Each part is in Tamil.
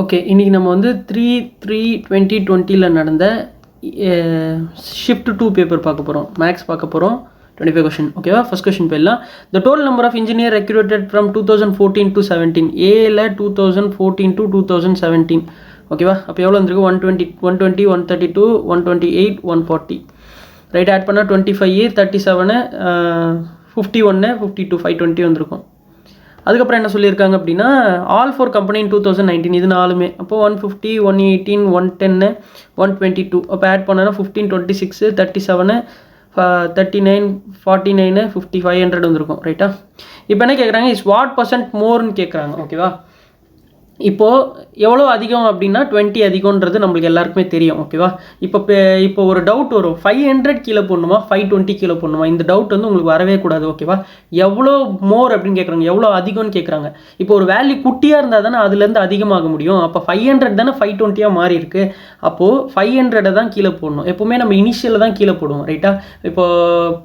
ஓகே, இன்றைக்கி நம்ம வந்து 3/3/2020 நடந்த ஷிஃப்ட் 2 பேப்பர் பார்க்க போகிறோம். மேக்ஸ் பார்க்க போகிறோம். 25 கொஷின். ஓகேவா? ஃபஸ்ட் கொஷின் போயிடலாம். The total number of engineer recruited from 2014 to 17. ஏல 2014 to 2017. ஓகேவா? அப்போ எவ்வளோ வந்துருக்கு? 120, 132, 128, 140. ரைட், ஆட் பண்ணால் 25, 37, 51, 52, 520 வந்திருக்கும். அதுக்கப்புறம் என்ன சொல்லியிருக்காங்க அப்படின்னா, ஆல் ஃபோர் கம்பெனி இன் 2019. இது நாலுமே. அப்போது 150, 118, 110, 122. அப்போ ஆட் பண்ணனா 15, 26, 37, 39, 49, 50, 500 வந்திருக்கும். ரைட்டா? இப்போ என்ன கேட்குறாங்க, இஸ் வாட் பர்சன்ட் மோர்னு கேட்குறாங்க. ஓகேவா? இப்போது எவ்வளோ அதிகம் அப்படின்னா 20 அதிகம்ன்றது நம்மளுக்கு எல்லாருக்குமே தெரியும். ஓகேவா? இப்போ ஒரு டவுட் வரும், 500 கீழே போடணுமா 520 கீழே போடணுமா? இந்த டவுட் வந்து உங்களுக்கு வரவே கூடாது. ஓகேவா? எவ்வளோ மோர் அப்படின்னு கேட்குறாங்க, எவ்வளோ அதிகம்னு கேட்குறாங்க. இப்போ ஒரு வேல்யூ குட்டியாக இருந்தால் தானே அதுலேருந்து அதிகமாக முடியும். அப்போ 500 தானே 520 மாறி இருக்குது. அப்போது 500 தான் கீழே போடணும். எப்போவுமே நம்ம இனிஷியலில் தான் கீழே போடுவோம். ரைட்டா? இப்போ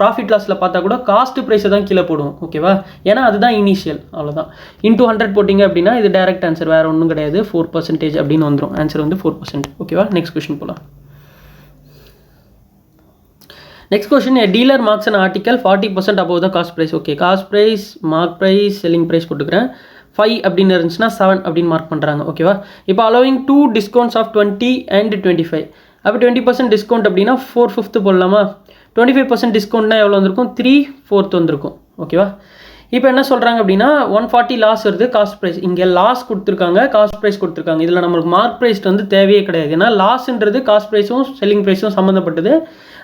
ப்ராஃபிட் லாஸில் பார்த்தா கூட காஸ்ட் ப்ரைஸை தான் கீழே போடுவோம். ஓகேவா? ஏன்னா அதுதான் இனிஷியல். அவ்வளோதான். இன்டூ 100 போட்டிங்க அப்படின்னா இது டைரக்ட் ஆன்சர், வேறு ஒன்றும் கிடையாது. 4% அப்படின்னு வந்துடும். ஆன்சர் வந்து 4%. ஓகேவா? நெக்ஸ்ட் கொஸ்டின் போகலாம். Next question, a dealer marks an article 40% above the cost price. Okay, cost price, mark price, selling price போட்டுக்கிறேன். 5 அப்படின்னு இருந்துச்சுன்னா 7 அப்படின்னு மார்க் பண்ணுறாங்க. ஓகேவா? இப்போ அலோவிங் 2 டிஸ்கவுண்ட்ஸ் ஆஃப் 20 and 25. அப்போ 20% டிஸ்கவுண்ட் அப்படின்னா 4/5 போடலாமா? 25% டிஸ்கவுண்ட்னா எவ்வளோ வந்திருக்கும்? 3/4 வந்திருக்கும். ஓகேவா? இப்போ என்ன சொல்கிறாங்க அப்படின்னா 140 லாஸ் வருது. காஸ்ட் ப்ரைஸ் இங்கே லாஸ் கொடுத்துருக்காங்க, காஸ்ட் ப்ரைஸ் கொடுத்துருக்காங்க. இதில் நம்மளுக்கு மார்க் ப்ரைஸ் வந்து தேவையே கிடையாது. ஏன்னா லாஸ்ன்றது காஸ்ட் ப்ரைஸும் செல்லிங் ப்ரைஸும் சம்மந்தப்பட்டது.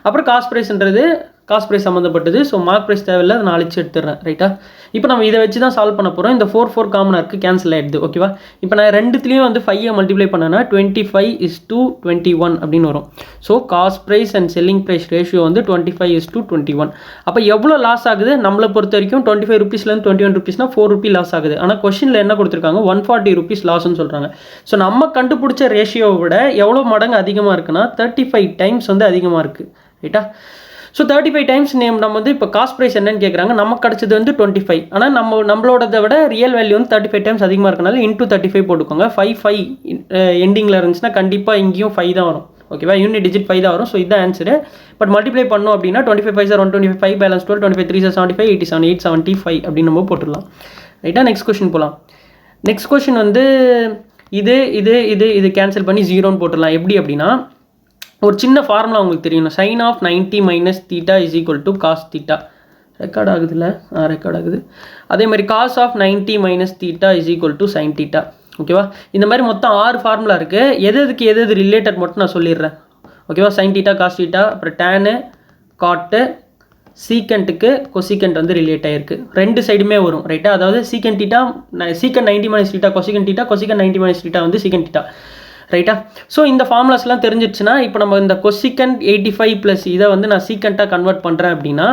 அப்புறம் காஸ்ட் ப்ரைஸ்ன்றது காஸ்ட் ப்ரைஸ் சம்மந்தப்பட்டது. ஸோ மார்க் ப்ரைஸ் தேவையில்லை, அதை நான் அழிச்சு எடுத்துடுறேன். ரைட்டா? இப்போ நம்ம இதை வச்சு தான் சால்வ் பண்ண போகிறோம். இந்த 4 காமனாக இருக்குது, கேன்சல் ஆகிடுது. ஓகேவா? இப்போ நான் ரெண்டுத்துலேயும் வந்து 5 மல்டிப்ளை பண்ணேன்னா 25:21 அப்படின்னு வரும். So cost price and selling price ratio வந்து 25:21. அப்போ எவ்வளோ லாஸ் ஆகுது நம்மளை பொறுத்த வரைக்கும்? 25 ரூபீஸ்லேருந்து 21 ரூபீஸ்னால் 4 ரூபி லாஸ் ஆகுது. ஆனால் கொஷினில் என்ன கொடுத்துருக்காங்க? 140 ரூபீஸ் லாஸ்ன்னு சொல்கிறாங்க. ஸோ நம்ம கண்டுபிடிச்ச ரேஷியோவை விட எவ்வளோ மடங்கு அதிகமாக இருக்குன்னா 35 டைம்ஸ் வந்து அதிகமாக இருக்குது. ரைட்டா? ஸோ 35 டைம்ஸ் நம்ம வந்து இப்போ காஸ்ட் ப்ரைஸ் என்னன்னு கேட்குறாங்க. நமக்கு கிடச்சது வந்து 25. ஆனால் நம்மளோடதை விட ரியல் வேல்யூ வந்து 35 டைம்ஸ் அதிகமாக இருக்கனால இன்டூ 35 போட்டுக்கோங்க. 5 எண்டிங்கில் இருந்துச்சுன்னா கண்டிப்பாக இங்கேயும் 5 தான் வரும். ஓகேவா? யூனிட் டிஜிட் 5 தான் வரும். ஸோ இதுதான் ஆன்சரு. பட் மல்டிப்ளை பண்ணோம் அப்படின்னா 25 5 125, 5 பேலன்ஸ் 12, 25 3 75, 87 875 அப்படின்னு நம்ம போட்டுடலாம். ரைட்டா? நெக்ஸ்ட் கொஸ்டின் போகலாம். நெக்ஸ்ட் கொஸ்டின் வந்து இது கேன்சல் பண்ணி 0ன்னு போட்டுடலாம். எப்படி அப்படின்னா, ஒரு சின்ன ஃபார்முலா உங்களுக்கு தெரியணும். sin of 90 minus theta is equal to cos theta. Record ஆகுதுல்ல? ரெக்கார்ட் ஆகுது. அதே மாதிரி cos of 90 minus theta is equal to sin theta. ஓகேவா? இந்த மாதிரி மொத்தம் 6 ஃபார்முலா இருக்குது. எது ரிலேட்டட் மட்டும் நான் சொல்லிடுறேன். ஓகேவா? sin theta, cos theta, அப்புறம் tan, cot, சீக்கண்ட்டுக்கு கொசிகண்ட் வந்து ரிலேட் ஆகிருக்கு. ரெண்டு சைடுமே வரும். ரைட்டா? அதாவது secant theta, secant 90 minus theta cosecant theta, cosecant 90 minus theta வந்து சீக்கண்ட் தீட்டா. ரைட்டா? ஸோ இந்த ஃபார்முலாஸ்லாம் தெரிஞ்சிடுச்சுன்னா இப்போ நம்ம இந்த கொசிகண்ட் 85 ப்ளஸ் இதை வந்து நான் சீக்கண்ட்டாக கன்வெர்ட் பண்ணுறேன் அப்படின்னா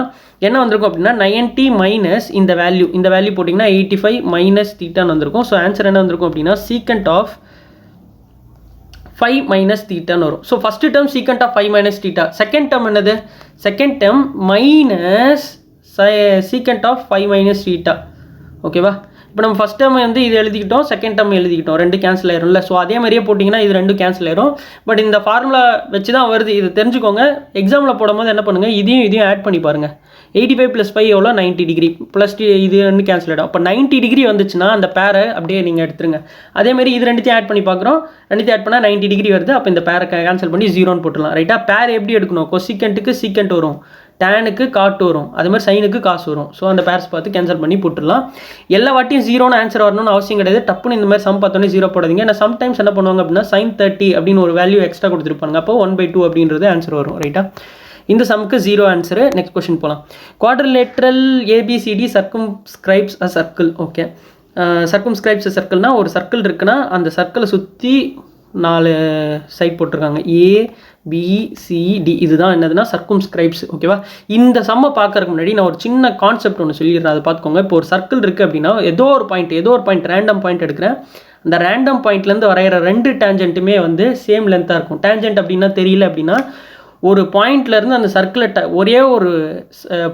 என்ன வந்திருக்கும் அப்படின்னா 90 மைனஸ் இந்த வேல்யூ போட்டிங்கன்னா 85 மைனஸ் தீட்டான்னு வந்திருக்கும். ஸோ ஆன்சர் என்ன வந்திருக்கும் அப்படின்னா சீக்கண்ட் ஆஃப் 5 மைனஸ் தீட்டான்னு வரும். So first term secant of 5 minus theta. Second term என்னது? Second term minus secant of 5 minus theta. ஓகேவா? இப்போ நம்ம ஃபஸ்ட் டேர்ம் வந்து இது எழுதிக்கிட்டோம், செகண்ட் டேர்ம் எழுதிக்கிட்டோம், ரெண்டு கேன்சல் ஆயிரும்ல. ஸோ அதே மாதிரியே போட்டிங்கன்னா இது ரெண்டும் கேன்சல் ஆயிரும். பட் இந்த ஃபார்முலா வச்சு தான் வருது, இது தெரிஞ்சுக்கோங்க. எக்ஸாமில் போடும்போது என்ன பண்ணுங்கள், இதையும் ஆட் பண்ணி பாருங்கள். 85 + 5 எவ்வளோ? 90 டிகிரி ப்ளஸ் இது ரெண்டு கேன்சல் ஆகிடும். அப்போ 90 டிகிரி வந்துச்சுன்னா அந்த பேரை அப்படியே நீங்கள் எடுத்துருங்க. அதேமாதிரி இது ரெண்டுத்தையும் ஆட் பண்ணி பார்க்குறோம். ரெண்டுத்தையும் ஆட் பண்ணால் 90 டிகிரி வருது. அப்போ இந்த பேரை கேன்சல் பண்ணி 0ன்னு போட்டுடலாம். ரைட்டா? பேர் எப்படி எடுக்கணும்? கொசிகண்ட்டுக்கு சீக்கண்ட் வரும், டேனுக்கு காட் வரும், அது மாதிரி சைனுக்கு காசு வரும். ஸோ அந்த பேர்ஸ் பார்த்து கேன்சல் பண்ணி போட்டுடலாம். எல்லா வாட்டியும் 0ன்னு ஆன்சர் வரணும்னு அவசியம் கிடையாது. டப்புன்னு இந்த மாதிரி சம் பார்த்தோன்னே 0 போடாதீங்க. ஏன்னா சம்டைம்ஸ் என்ன பண்ணுவாங்க அப்படின்னா sin 30 அப்படின்னு ஒரு வேல்யூ எக்ஸ்ட்ரா கொடுத்துருப்பாங்க. அப்போ 1/2 அப்படின்றது ஆன்சர் வரும். ரைட்டா? இந்த சம்க்கு 0 ஆன்சரு. நெக்ஸ்ட் கொஸ்டின் போகலாம். Quadrilateral ABCD circumscribes a circle. Okay, circumscribes a சர்க்கிள்னால் ஒரு சர்க்கிள் இருக்குன்னா அந்த சர்க்கிளை சுற்றி 4 சைட் போட்டிருக்காங்க. ABCD. இதுதான் என்னதுன்னா சர்க்கம்ஸ்கிரைப்ஸ். ஓகேவா? இந்த சம்மை பார்க்கறதுக்கு முன்னாடி நான் ஒரு சின்ன கான்செப்ட் ஒன்று சொல்லிடுறேன், அதை பார்த்துக்கோங்க. இப்போ ஒரு சர்க்கிள் இருக்குது அப்படின்னா ஏதோ ஒரு பாயிண்ட் ரேண்டம் பாயிண்ட் எடுக்கிறேன். அந்த ரேண்டம் பாயிண்ட்லேருந்து வரைகிற ரெண்டு டேஞ்சென்ட்டுமே வந்து சேம் லென்த்தாக இருக்கும். டேஞ்சென்ட் அப்படின்னா தெரியல அப்படின்னா ஒரு பாயிண்ட்லேருந்து அந்த சர்க்கிளை ஒரே ஒரு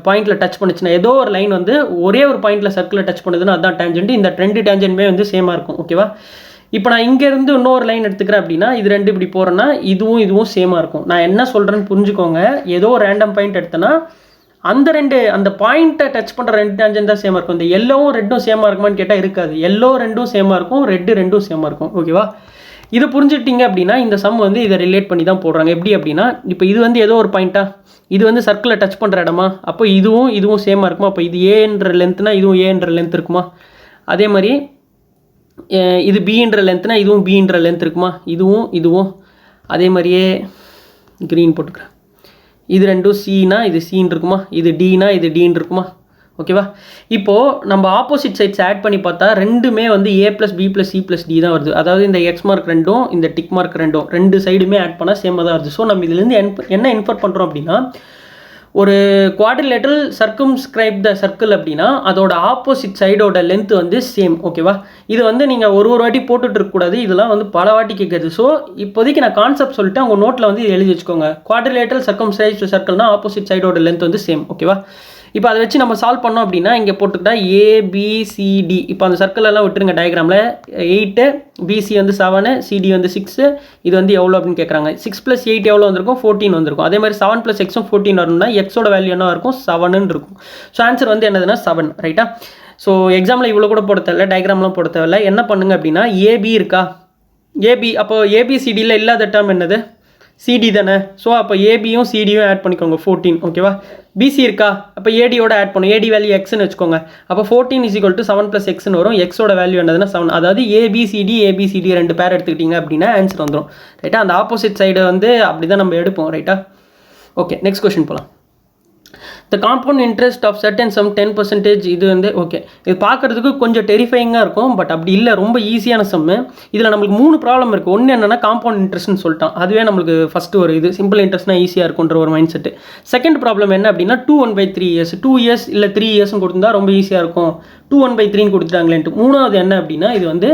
பாயிண்டில் டச் பண்ணுச்சுன்னா, ஏதோ ஒரு லைன் வந்து ஒரே ஒரு பாயிண்டில் சர்க்கிளை டச் பண்ணுதுன்னா அதுதான் டேஞ்சென்ட். இந்த ரெண்டு டேஞ்சென்ட்டுமே வந்து சேமாக இருக்கும். ஓகேவா? இப்போ நான் இங்கேருந்து இன்னொரு லைன் எடுத்துக்கிறேன் அப்படின்னா இது ரெண்டு இப்படி போகிறேன்னா இதுவும் சேமாக இருக்கும். நான் என்ன சொல்கிறேன்னு புரிஞ்சுக்கோங்க. ஏதோ ரேண்டம் பாயிண்ட் எடுத்தேன்னா அந்த பாயிண்ட்டை டச் பண்ணுற ரெண்டு டேஞ்சன் தான் சேமாக இருக்கும். இந்த எல்லோவும் ரெட்டும் சேமாக இருக்குமான்னு கேட்டால் இருக்காது. எல்லோ ரெண்டும் சேமாக இருக்கும், ரெட்டு ரெண்டும் சேமாக இருக்கும். ஓகேவா? இதை புரிஞ்சுட்டிங்க அப்படின்னா இந்த சம் வந்து இதை ரிலேட் பண்ணி தான் போடுறாங்க. எப்படி அப்படின்னா இப்போ இது வந்து ஏதோ ஒரு பாயிண்ட்டா, இது வந்து சர்க்கிளை டச் பண்ணுற இடமா, அப்போ இதுவும் சேமாக இருக்குமா, அப்போ இது ஏன்ற லென்த்னா இதுவும் ஏன்ற லென்த் இருக்குமா, அதே மாதிரி இது பின்ற லென்த்னா இதுவும் பின்ற லென்த் இருக்குமா, இதுவும் அதே மாதிரியே க்ரீன் போட்டுக்கிறேன். இது ரெண்டும் சினா இது சின்னு இருக்குமா, இது டினா இது டின்னு இருக்குமா. ஓகேவா? இப்போது நம்ம ஆப்போசிட் சைட்ஸ் ஆட் பண்ணி பார்த்தா ரெண்டுமே வந்து A plus B plus C plus D தான் வருது. அதாவது இந்த எக்ஸ் மார்க் ரெண்டும் இந்த டிக் மார்க் ரெண்டும் ரெண்டு சைடுமே ஆட் பண்ணால் சேமாக தான் வருது. ஸோ நம்ம இதுலேருந்து என்ன இன்ஃபர் பண்ணுறோம் அப்படின்னா, ஒரு குவாட்ரிலேட்டரல் சர்க்கம்ஸ்கிரைப் த சர்க்கிள் அப்படின்னா அதோட ஆப்போசிட் சைடோட லென்த் வந்து சேம். ஓகேவா? இது வந்து நீங்கள் ஒரு வாட்டி போட்டுட்டு இருக்கக்கூடாது, இதெல்லாம் வந்து பல வாட்டி கேட்குறது. ஸோ இப்போதைக்கு நான் கான்செப்ட் சொல்லிட்டு அவங்க நோட்டில் வந்து எழுதி வச்சுக்கோங்க. குவாட்ரிலேட்டரல் சர்க்கம்ஸ்கிரைப் த சர்க்கிள்னா ஆப்போசிட் சைடோட லென்த் வந்து சேம். ஓகேவா? இப்போ அதை வச்சு நம்ம சால்வ் பண்ணோம் அப்படின்னா இங்கே போட்டுக்கிட்டா ஏபிசிடி. இப்போ அந்த சர்க்கிளெல்லாம் விட்டுருங்க டயக்ராமில். 8, பிசி வந்து 7, சிடி வந்து 6. இது வந்து எவ்வளோ அப்படின்னு கேட்குறாங்க. 6 + 8 எவ்வளோ வந்திருக்கும், 14 வந்திருக்கும். அதே மாதிரி 7 + x 14 வரணும்னா எக்ஸோட வேல்யூ என்ன இருக்கும், 7ன்னு இருக்கும். ஸோ ஆன்சர் வந்து என்னதுன்னா 7. ரைட்டா? ஸோ எக்ஸாமில் இவ்வளோ கூட போட தேவையில்ல, டயக்ராம்லாம் போட தேவையில்ல. என்ன பண்ணுங்க அப்படின்னா ஏபி இருக்கா, ஏபி அப்போ ஏபிசிடியில் இல்லாத டேர்ம் என்னது, சிடி தானே. ஸோ அப்போ ஏபியும் சிடியும் ஆட் பண்ணிக்கோங்க 14. ஓகேவா? பிசி இருக்கா, அப்போ ஏடியோட ஆட் பண்ணும். ஏடி வேல்யூ எக்ஸ்ன்னு வச்சுக்கோங்க. அப்போ 14 = 7 + எக்ஸ்ன்னு வரும். எக்ஸோட வேல்யூ என்னதுன்னா 7. அதாவது ஏபிசிடி ரெண்டு பேர் எடுத்துக்கிட்டீங்க அப்படின்னா ஆன்சர் வந்துடும். ரைட்டா? அந்த ஆப்போசிட் சைடு வந்து அப்படி தான் நம்ம எடுப்போம். ரைட்டா? ஓகே, நெக்ஸ்ட் கொஸ்டின் போகலாம். The compound interest of certain sum 10%. இது வந்து ஓகே, இது பார்க்குறதுக்கு கொஞ்சம் டெரிஃபைங்காக இருக்கும், பட் அப்படி இல்லை, ரொம்ப ஈஸியான சம்மு. இதில் நம்மளுக்கு 3 ப்ராப்ளம் இருக்குது. ஒன்று என்னென்னா காம்பவுண்ட் இன்ட்ரெஸ்ட்னு சொல்லிட்டான், அதுவே நம்மளுக்கு ஃபஸ்ட்டு ஒரு இது சிம்பிள் இன்ட்ரெஸ்ட்னா ஈஸியாக இருக்குன்ற ஒரு மைண்ட் செட்டு. செகண்ட் ப்ராப்ளம் என்ன அப்படின்னா 2 1/3 இயர்ஸ், 2 இயர்ஸ் இல்லை 3 இயர்ஸ்னு கொடுத்துருந்தா ரொம்ப ஈஸியாக இருக்கும். 2 1/3ன்னு கொடுத்துட்டாங்களேன்ட்டு. மூணாவது என்ன அப்படின்னா இது வந்து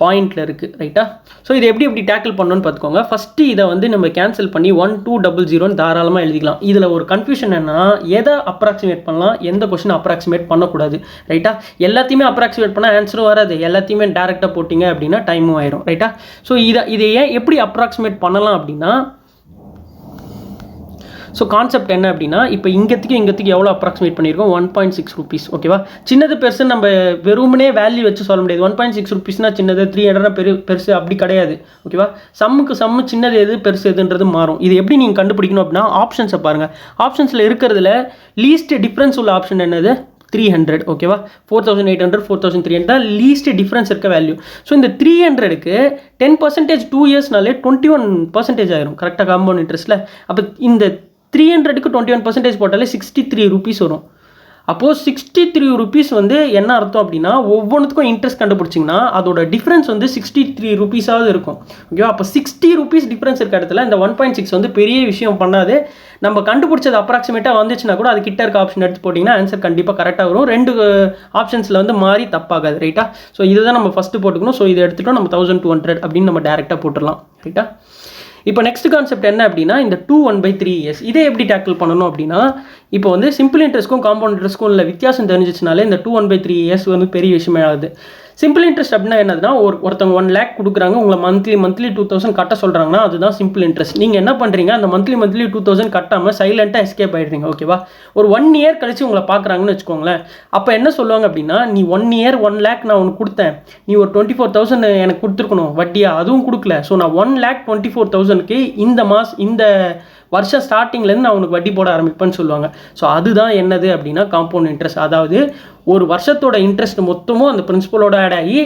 பாயிண்டில் இருக்குது. ரைட்டா? ஸோ இதை எப்படி டேக்கிள் பண்ணணும்னு பார்த்துக்கோங்க. ஃபஸ்ட்டு இதை வந்து நம்ம கேன்சல் பண்ணி 1200 தாராளமாக எழுதிக்கலாம். இதில் ஒரு கன்ஃபியூஷன் என்னன்னா எதை அப்ராக்சிமேட் பண்ணலாம், எந்த கொஸ்டின் அப்ராக்சிமேட் பண்ணக்கூடாது. ரைட்டா? எல்லாத்தையுமே அப்ராக்சிமேட் பண்ணால் ஆன்சரும் வராது, எல்லாத்தையுமே டேரெக்டாக போட்டிங்க அப்படின்னா டைமும் ஆயிரும். ரைட்டா? ஸோ இதை ஏன் எப்படி அப்ராக்சிமேட் பண்ணலாம் அப்படின்னா, ஸோ கான்செப்ட் என்ன அப்படின்னா இப்போ இங்கத்துக்கு எவ்வளோ அப்ராக்சிமேட் பண்ணியிருக்கோம், 1.6 rupees. ஓகேவா? சின்னது பெருசு நம்ம வெறுமனே வேல்யூ வச்சு சொல்ல முடியாது. 1.6 rupeesனா சின்னது, 300 பெருசு அப்படி கிடையாது. ஓகேவா? சம்மு சின்னது எது பெருசு எதுன்றது மாறும். இது எப்படி நீங்கள் கண்டுபிடிக்கணும் அப்படின்னா ஆப்ஷன்ஸை பாருங்கள். ஆப்ஷன்ஸில் இருக்கிறதுல லீஸ்ட் டிஃப்ரென்ஸ் உள்ள ஆப்ஷன் என்னது, 300. ஓகேவா? 4800 4300 தான் லீஸ்ட் டிஃப்ரென்ஸ் இருக்க வேல்யூ. ஸோ இந்த 300க்கு 10% 2 இயர்ஸ்னாலே 21% ஆயிரும். கரெக்டாக காம்பவுண்ட் இன்ட்ரெஸ்ட்டில். அப்போ இந்த 300க்கு 21% போட்டாலே 63 rupees வரும். அப்போது 63 rupees வந்து என்ன அர்த்தம் அப்படின்னா ஒவ்வொன்றுத்துக்கும் இன்ட்ரெஸ்ட் கண்டுபிடிச்சிங்கன்னா அதோட டிஃப்ரென்ஸ் வந்து 63 rupees-ஆவது இருக்கும். ஓகேவா? அப்போ 60 rupees டிஃப்ரென்ஸ் இருக்க இடத்துல இந்த 1.6 வந்து பெரிய விஷயம் பண்ணாது. நம்ம கண்டுபிடிச்சது அப்ராக்சிமேட்டாக வந்துச்சுன்னா கூட அது கிட்ட இருக்க ஆப்ஷன் எடுத்து போட்டிங்கன்னா ஆன்சர் கண்டிப்பாக கரெக்டாக வரும். 2 ஆப்ஷன்ஸில் வந்து மாறி தப்பாகாது. ரைட்டா? ஸோ இதுதான் நம்ம ஃபஸ்ட்டு போட்டுக்கணும். ஸோ இதை எடுத்துகிட்டோம் நம்ம 1200 அப்படின்னு நம்ம டேரெக்டாக போட்டுடலாம். ரைட்டா? இப்போ நெக்ஸ்ட் கான்செப்ட் என்ன அப்படின்னா இந்த 2 1/3 இயர்ஸ் இதை எப்படி டேக்கிள் பண்ணணும் அப்படின்னா, இப்போ வந்து சிம்பிள் இன்ட்ரெஸ்ட்க்கும் காம்பவுண்ட் இன்ட்ரெஸ்ட்க்கும் உள்ள வித்தியாசம் தெரிஞ்சிச்சுனாலே இந்த 2 1/3 இயர்ஸ் வந்து பெரிய விஷயமே ஆகுது. சிம்பிள் இன்ட்ரெஸ்ட் அப்படின்னா என்னதுன்னா ஒருத்தவங்க 1 lakh கொடுக்குறாங்க, உங்களை மந்த்லி 2000 கட்ட சொல்கிறாங்கன்னா அதுதான் சிம்பிள் இன்ட்ரெஸ்ட். நீங்கள் என்ன பண்ணுறீங்க, அந்த மந்த்லி 2000 கட்டாமல் சைலண்ட்டாக எஸ்கேப் ஆகிடுறீங்க. ஓகேவா? ஒரு 1 year கழிச்சு உங்களை பார்க்குறாங்கன்னு வச்சுக்கோங்களேன். அப்போ என்ன சொல்லுவாங்க அப்படின்னா, நீ 1 year 1 lakh நான் உனக்கு கொடுத்தேன், நீ ஒரு 24,000 எனக்கு கொடுத்துருக்கணும் வட்டியா, அதுவும் கொடுக்கல. ஸோ நான் 1,24,000க்கு இந்த வருஷம் ஸ்டார்டிங்லேருந்து நான் உனக்கு வட்டி போட ஆரம்பிப்பேன்னு சொல்லுவாங்க. ஸோ அதுதான் என்னது அப்படின்னா காம்பவுண்ட் இன்ட்ரெஸ்ட். அதாவது ஒரு வருஷத்தோட இன்ட்ரெஸ்ட் மொத்தமும் அந்த பிரின்சிபலோட ஆட் ஆகி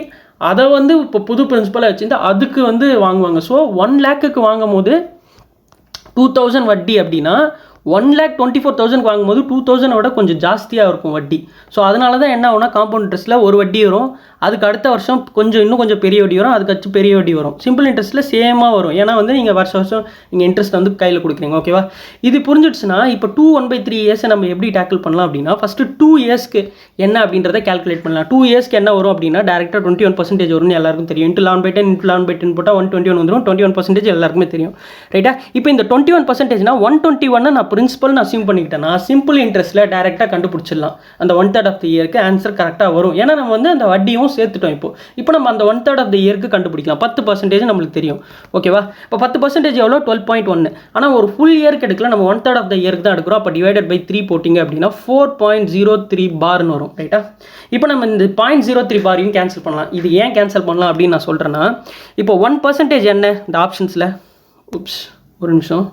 அதை வந்து இப்போ புது பிரின்சிபலாக வச்சுருந்து அதுக்கு வந்து வாங்குவாங்க. ஸோ 1 lakhக்கு வாங்கும் போது 2000 வட்டி அப்படின்னா 1,24,000 வாங்கும்போது 2000 விட கொஞ்சம் ஜாஸ்தியாக இருக்கும் வட்டி. ஸோ அதனால தான் என்ன ஆகுனா காம்பவுண்ட் இன்ட்ரெஸ்ட்டில் ஒரு வட்டி வரும், அதுக்கு அடுத்த வருஷம் இன்னும் கொஞ்சம் பெரிய வட்டி வரும், அதுக்கு பெரிய வட்டி வரும். சிம்பிள் இன்ட்ரெஸ்ட்டில் சேமாக வரும். ஏன்னா வந்து நீங்கள் வருஷம் நீங்கள் இன்ட்ரெஸ்ட் வந்து கையில் கொடுக்குறீங்க. ஓகேவா? இது புரிஞ்சிடுச்சுன்னா இப்போ 2 1/3 இயர்ஸை நம்ம எப்படி டேக்கிள் பண்ணலாம் அப்படின்னா ஃபஸ்ட்டு 2 இயர்ஸ்க்கு என்ன அப்படின்றத கேல்குலேட் பண்ணலாம். 2 இயர்ஸ்க்கு என்ன வரும் அப்படின்னா டேரெக்டாக 21% வரும்னு எல்லாருக்கும் தெரியும். இன்ட்டு 11/10 போட்டால் 121 வந்துடும். 21% எல்லாருக்குமே தெரியும். ரைட்டா? இப்போ இந்த 21%னா 121 நான் நான் பிரின்சிபல்னு அசியூம் பண்ணிக்கிட்டேன்னா சிம்பிள் இன்ட்ரெஸ்ட்டில் டேரெக்டாக கண்டுபிடிச்சிடலாம். அந்த 1/3 ஆஃப் த இயருக்கு ஆன்சர் கரெக்டாக வரும். ஏன்னா நம்ம வந்து அந்த வட்டியும் சேர்த்துட்டோம். இப்போ நம்ம அந்த 1/3 ஆஃப் த இயருக்கு கண்டுபிடிக்கலாம். 10% நம்மளுக்கு தெரியும். ஓகேவா? இப்போ 10% எவ்வளோ? 12.1. ஆனால் ஒரு ஃபுல் இயருக்கு எடுக்கல, நம்ம 1/3 ஆஃப் த இயருக்கு தான் எடுக்கிறோம். அப்போ டிவைடட் பை 3 போட்டிங்க அப்படின்னா 4.03 பார்னு வரும். ரைட்டா? இப்போ நம்ம இந்த 0.03 பாரையும் கேன்சல் பண்ணலாம். இது ஏன் கேன்சல் பண்ணலாம் அப்படின்னு நான் சொல்கிறேன்னா, இப்போ 1% என்ன இந்த ஆப்ஷன்ஸில்? ஒரு நிமிஷம்.